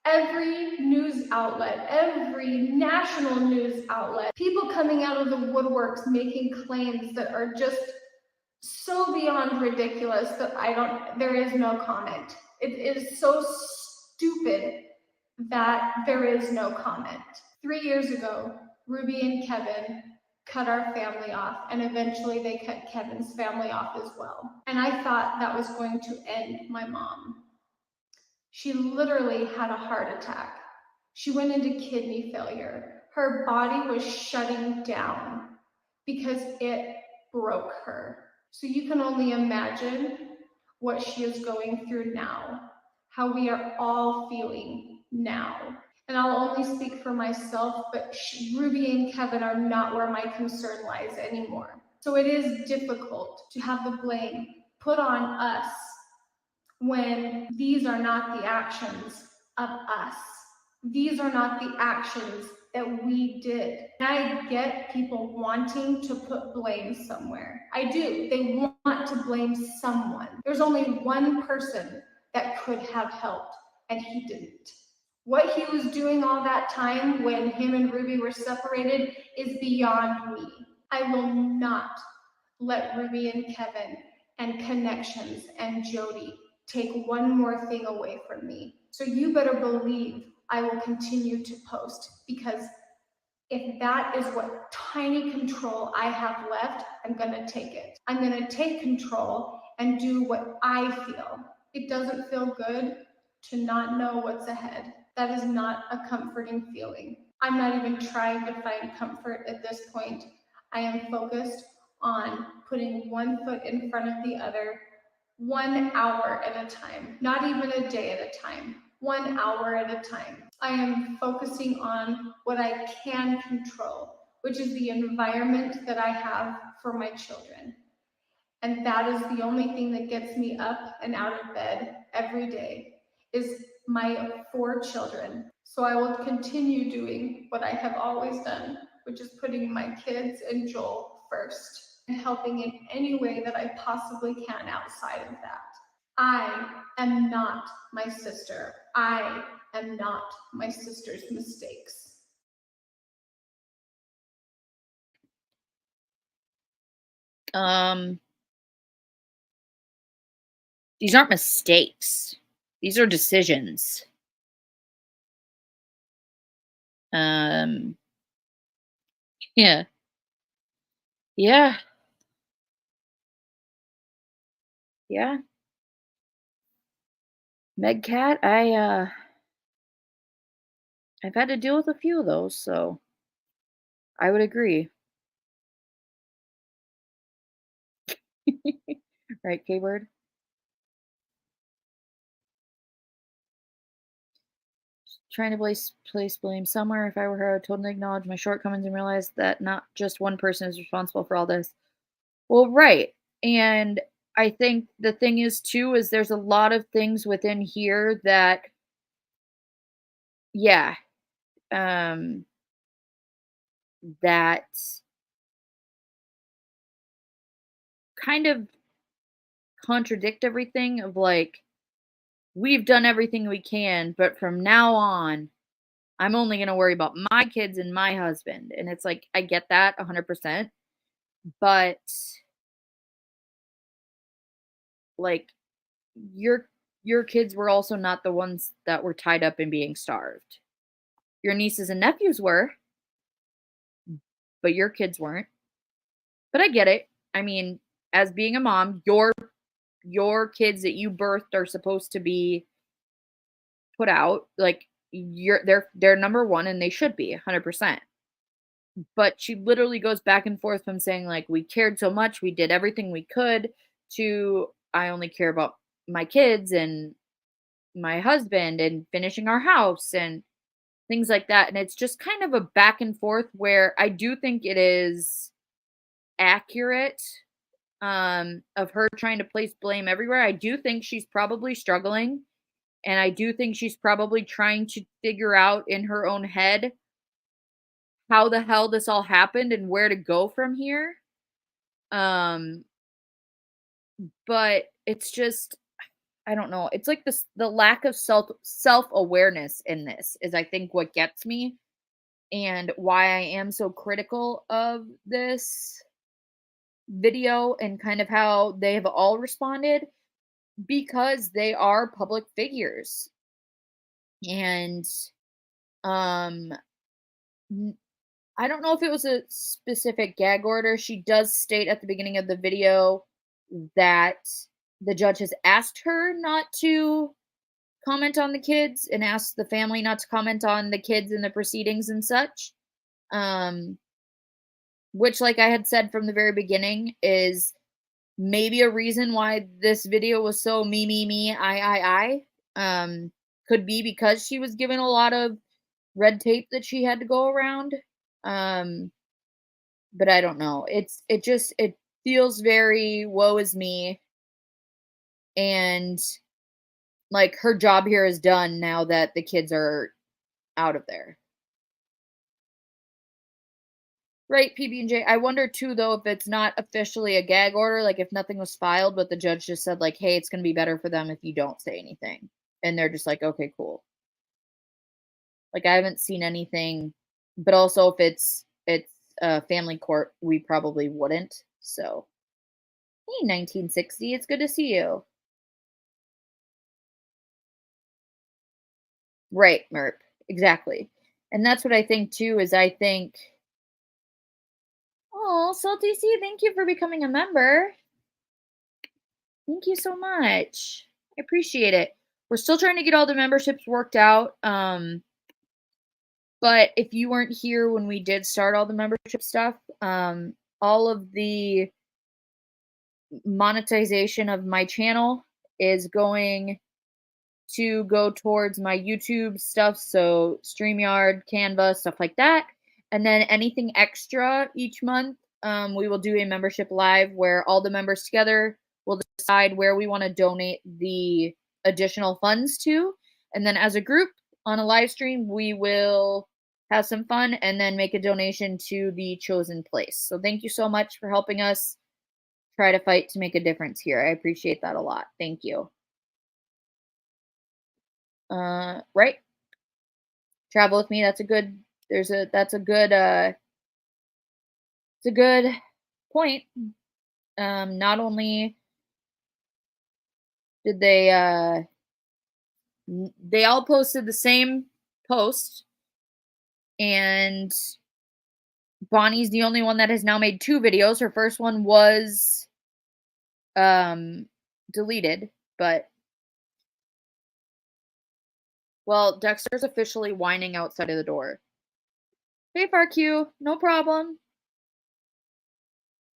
every news outlet, every national news outlet, people coming out of the woodworks making claims that are just so beyond ridiculous that there is no comment. It is so stupid that there is no comment. 3 years ago, Ruby and Kevin cut our family off, and eventually they cut Kevin's family off as well. And I thought that was going to end my mom. She literally had a heart attack. She went into kidney failure. Her body was shutting down because it broke her. So you can only imagine what she is going through now, how we are all feeling now. And I'll only speak for myself, but Ruby and Kevin are not where my concern lies anymore. So it is difficult to have the blame put on us when these are not the actions of us. These are not the actions that we did. And I get people wanting to put blame somewhere. I do. They want to blame someone. There's only one person that could have helped, and he didn't. What he was doing all that time when him and Ruby were separated is beyond me. I will not let Ruby and Kevin and connections and Jodi take one more thing away from me. So you better believe I will continue to post, because if that is what tiny control I have left, I'm going to take it. I'm going to take control and do what I feel. It doesn't feel good to not know what's ahead. That is not a comforting feeling. I'm not even trying to find comfort at this point. I am focused on putting one foot in front of the other, 1 hour at a time, not even a day at a time, 1 hour at a time. I am focusing on what I can control, which is the environment that I have for my children. And that is the only thing that gets me up and out of bed every day, is my 4 children. So I will continue doing what I have always done, which is putting my kids and Joel first and helping in any way that I possibly can outside of that. I am not my sister. I am not my sister's mistakes. These aren't mistakes. These are decisions. Yeah. Yeah. Yeah. Megcat, I've had to deal with a few of those, so I would agree. Right, K-Word? Trying to place blame somewhere. If I were her, I would totally acknowledge my shortcomings and realize that not just one person is responsible for all this. Well, right. And I think the thing is too is there's a lot of things within here that yeah, um that kind of contradict everything of like we've done everything we can, but from now on I'm only going to worry about my kids and my husband. And it's like I get that 100%, but like your your kids were also not the ones that were tied up and being starved. Your nieces and nephews were, but your kids weren't. But I get it. I mean, as being a mom, your kids that you birthed are supposed to be put out. Like they're number one and they should be 100%. But she literally goes back and forth from saying like we cared so much, we did everything we could to I only care about my kids and my husband and finishing our house and things like that. And it's just kind of a back and forth where I do think it is accurate of her trying to place blame everywhere. I do think she's probably struggling, and I do think she's probably trying to figure out in her own head how the hell this all happened and where to go from here. Um but it's just I don't know. It's like the lack of self-awareness in this is I think what gets me and why I am so critical of this. video and kind of how they have all responded because they are public figures. And um n- I don't know if it was a specific gag order. She does state at the beginning of the video that the judge has asked her not to comment on the kids and asked the family not to comment on the kids in the proceedings and such. Um, which, like I had said from the very beginning, is maybe a reason why this video was so me, could be because she was given a lot of red tape that she had to go around. Um, but I don't know. It feels very woe is me, and like her job here is done now that the kids are out of there. Right, PB&J. I wonder too though if it's not officially a gag order, like if nothing was filed, but the judge just said like, "Hey, it's going to be better for them if you don't say anything." And they're just like, "Okay, cool." Like I haven't seen anything, but also if it's family court, we probably wouldn't. So, hey, 1960, it's good to see you. Right, Merp. Exactly. And that's what I think too is I think, oh, Salty C, thank you for becoming a member. Thank you so much. I appreciate it. We're still trying to get all the memberships worked out. But if you weren't here when we did start all the membership stuff, all of the monetization of my channel is going to go towards my YouTube stuff, so StreamYard, Canva, stuff like that. And then anything extra each month, we will do a membership live where all the members together will decide where we want to donate the additional funds to. And then as a group on a live stream, we will have some fun and then make a donation to the chosen place. So thank you so much for helping us try to fight to make a difference here. I appreciate that a lot. Thank you. Right. Travel with me. That's a good it's a good point. Not only did they all posted the same post, and Bonnie's the only one that has now made two videos. Her first one was um deleted, but well, Dexter's officially whining outside of the door. Hey FarQ, no problem.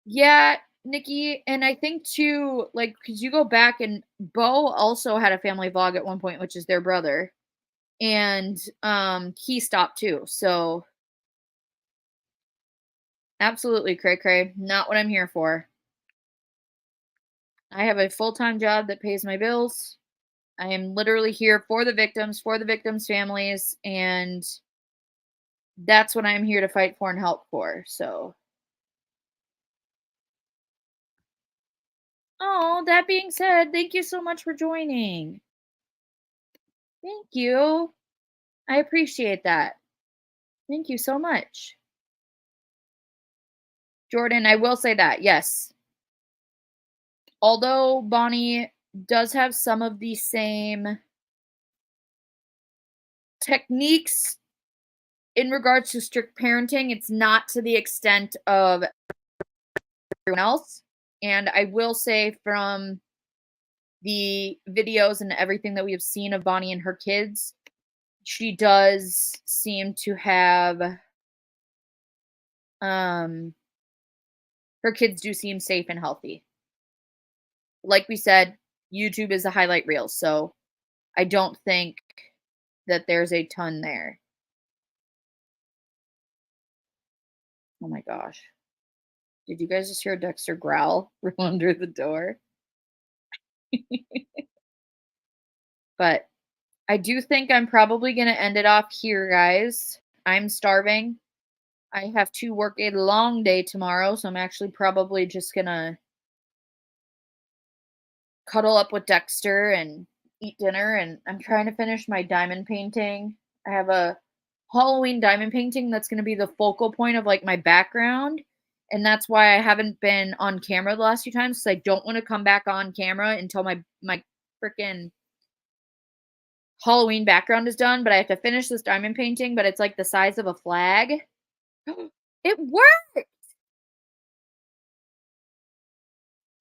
Yeah, Nikki, and I think too, like, because you go back and Bo also had a family vlog at one point, which is their brother, and he stopped too. So absolutely, cray cray, not what I'm here for. I have a full-time job that pays my bills. I am literally here for the victims' families, and that's what I'm here to fight for and help for. So, oh, that being said, thank you so much for joining. Thank you. I appreciate that. Thank you so much. Jordan, I will say that, yes. Although Bonnie does have some of the same techniques in regards to strict parenting, it's not to the extent of everyone else. And I will say from the videos and everything that we have seen of Bonnie and her kids, she does seem to have um her kids do seem safe and healthy. Like we said, YouTube is a highlight reel, so I don't think that there's a ton there. Oh my gosh. Did you guys just hear Dexter growl from under the door? But I do think I'm probably going to end it off here, guys. I'm starving. I have to work a long day tomorrow, so I'm actually probably just going to cuddle up with Dexter and eat dinner. And I'm trying to finish my diamond painting. I have a Halloween diamond painting that's going to be the focal point of like my background. And that's why I haven't been on camera the last few times, 'cause I don't wanna come back on camera until my freaking Halloween background is done, but I have to finish this diamond painting, but it's, like, the size of a flag. It worked!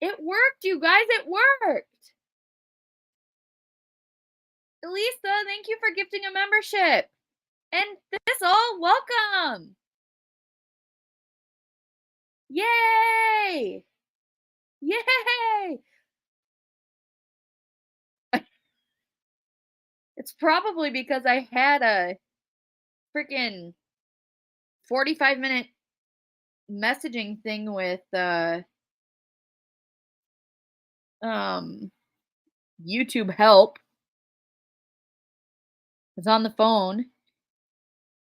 It worked, you guys, it worked! Elisa, thank you for gifting a membership. And Thistle, welcome! Yay! Yay! It's probably because I had a freaking 45-minute messaging thing with, um, YouTube help. I was on the phone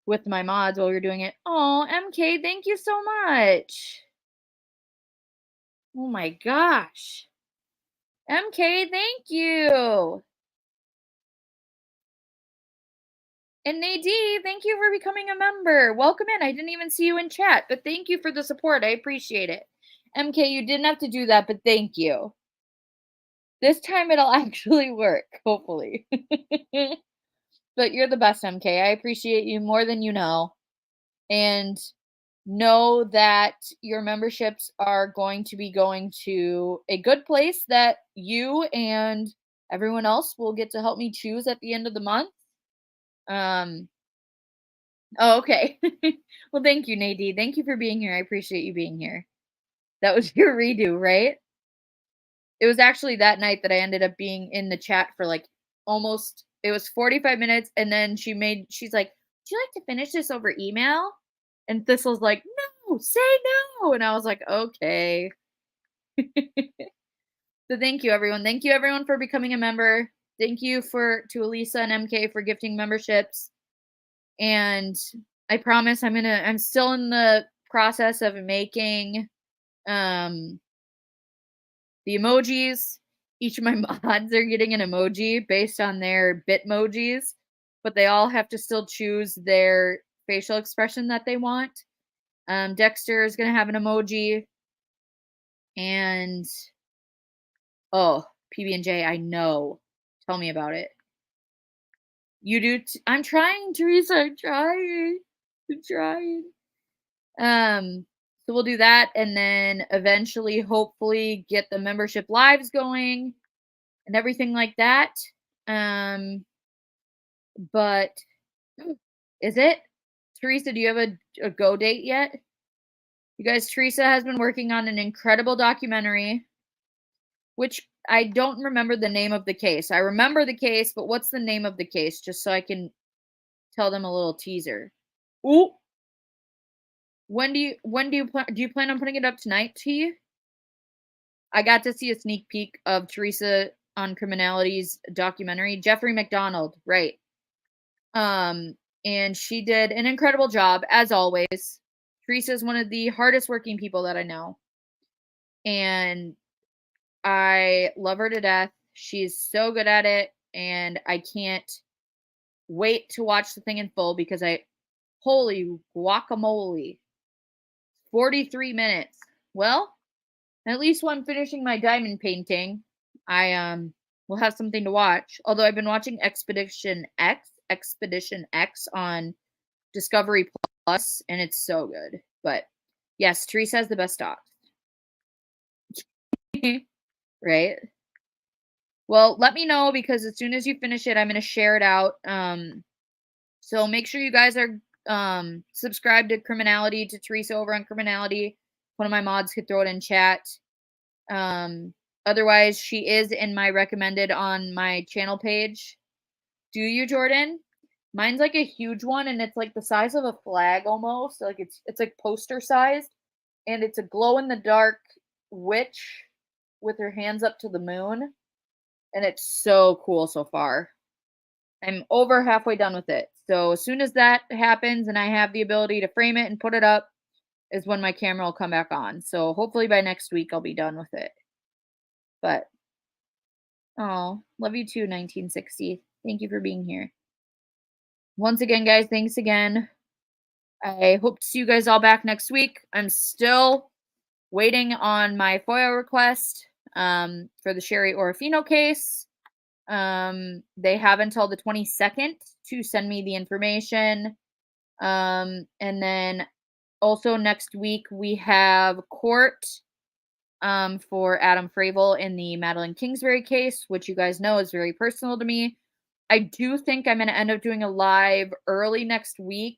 with my mods while we were doing it. Oh, MK, thank you so much. Oh my gosh. MK, thank you. And Nadine, thank you for becoming a member. Welcome in. I didn't even see you in chat, but thank you for the support. I appreciate it. MK, you didn't have to do that, but thank you. This time it'll actually work, hopefully. But you're the best, MK. I appreciate you more than you know. And know that your memberships are going to be going to a good place that you and everyone else will get to help me choose at the end of the month. Oh, okay. Well, thank you, Nadine. Thank you for being here. I appreciate you being here. That was your redo, right? It was actually that night that I ended up being in the chat for like almost, it was 45 minutes. And then she's like, "Would you like to finish this over email?" And Thistle's like, "No, say no." And I was like, okay. So thank you, everyone. Thank you, everyone, for becoming a member. Thank you to Elisa and MK for gifting memberships. And I promise I'm still in the process of making the emojis. Each of my mods are getting an emoji based on their Bitmojis, but they all have to still choose their facial expression that they want. Dexter is gonna have an emoji, and oh, PB&J, I know. Tell me about it. You do. I'm trying, Teresa. I'm trying. I'm trying. So we'll do that, and then eventually, hopefully, get the membership lives going and everything like that. But is it, Teresa? Do you have a go date yet? You guys, Teresa has been working on an incredible documentary, which I don't remember the name of the case. I remember the case, but what's the name of the case? Just so I can tell them a little teaser. Ooh. When do you plan on putting it up tonight, T? I got to see a sneak peek of Teresa on Criminality's documentary. Jeffrey McDonald, right. And she did an incredible job, as always. Teresa is one of the hardest working people that I know. And I love her to death. She's so good at it, and I can't wait to watch the thing in full because holy guacamole. 43 minutes. Well, at least when I'm finishing my diamond painting, I will have something to watch. Although I've been watching Expedition X on Discovery Plus, and it's so good. But yes, Teresa has the best docs. Right? Well, let me know, because as soon as you finish it, I'm going to share it out. So make sure you guys are subscribed to Criminality, to Teresa over on Criminality. One of my mods could throw it in chat. Otherwise, she is in my recommended on my channel page. Do you, Jordan? Mine's like a huge one, and it's like the size of a flag almost. Like it's like poster sized, and it's a glow in the dark witch with her hands up to the moon, and it's so cool so far. I'm over halfway done with it. So as soon as that happens and I have the ability to frame it and put it up is when my camera will come back on. So hopefully by next week I'll be done with it. But oh, love you too, 1960. Thank you for being here. Once again, guys, thanks again. I hope to see you guys all back next week. I'm still waiting on my FOIA request for the Sherry Orofino case. They have until the 22nd to send me the information. And then also next week we have court for Adam Fravel in the Madeline Kingsbury case, which you guys know is very personal to me. I do think I'm going to end up doing a live early next week,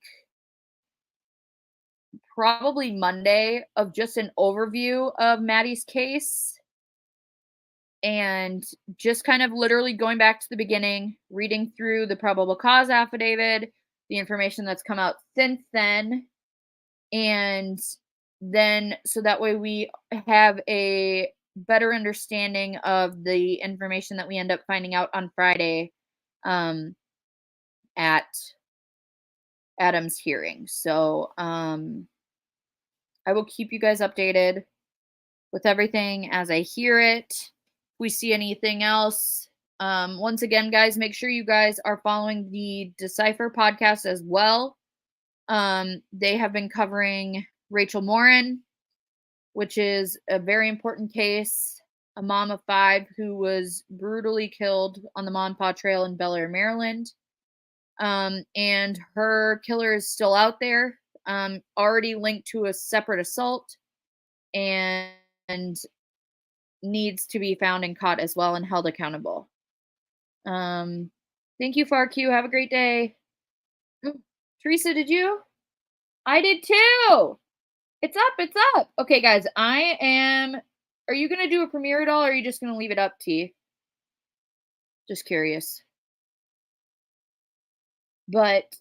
probably Monday, of just an overview of Maddie's case and just kind of literally going back to the beginning, reading through the probable cause affidavit, the information that's come out since then, and then so that way we have a better understanding of the information that we end up finding out on Friday at Adam's hearing. So I will keep you guys updated with everything as I hear it. If we see anything else, once again, guys, make sure you guys are following the Decipher podcast as well. They have been covering Rachel Morin, which is a very important case, a mom of 5 who was brutally killed on the Monpaw Trail in Bel Air, Maryland. And her killer is still out there, already linked to a separate assault, and needs to be found and caught as well and held accountable. Thank you, FARQ. Have a great day. Teresa, did you? I did too. It's up. It's up. Okay, guys, I am. Are you going to do a premiere at all, or are you just going to leave it up, T? Just curious. But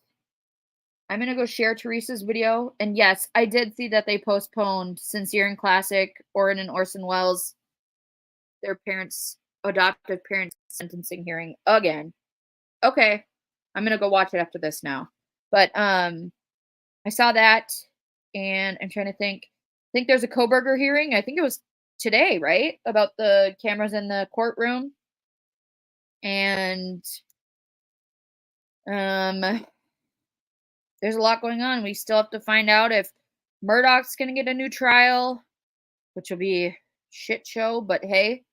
I'm going to go share Teresa's video. And yes, I did see that they postponed Sincere and Classic, Orrin and Orson Welles, their adoptive parents' sentencing hearing again. Okay. I'm going to go watch it after this now. But I saw that, and I'm trying to think. I think there's a Koberger hearing. I think it was today, right? About the cameras in the courtroom. And there's a lot going on. We still have to find out if Murdoch's going to get a new trial, which will be a shit show. But hey,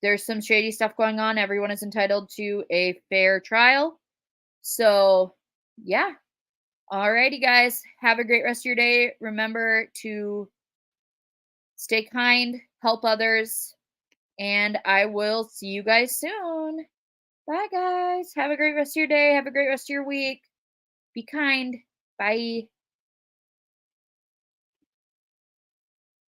there's some shady stuff going on. Everyone is entitled to a fair trial. So, yeah. Alrighty, guys. Have a great rest of your day. Remember to stay kind, help others, and I will see you guys soon. Bye, guys. Have a great rest of your day. Have a great rest of your week. Be kind. Bye.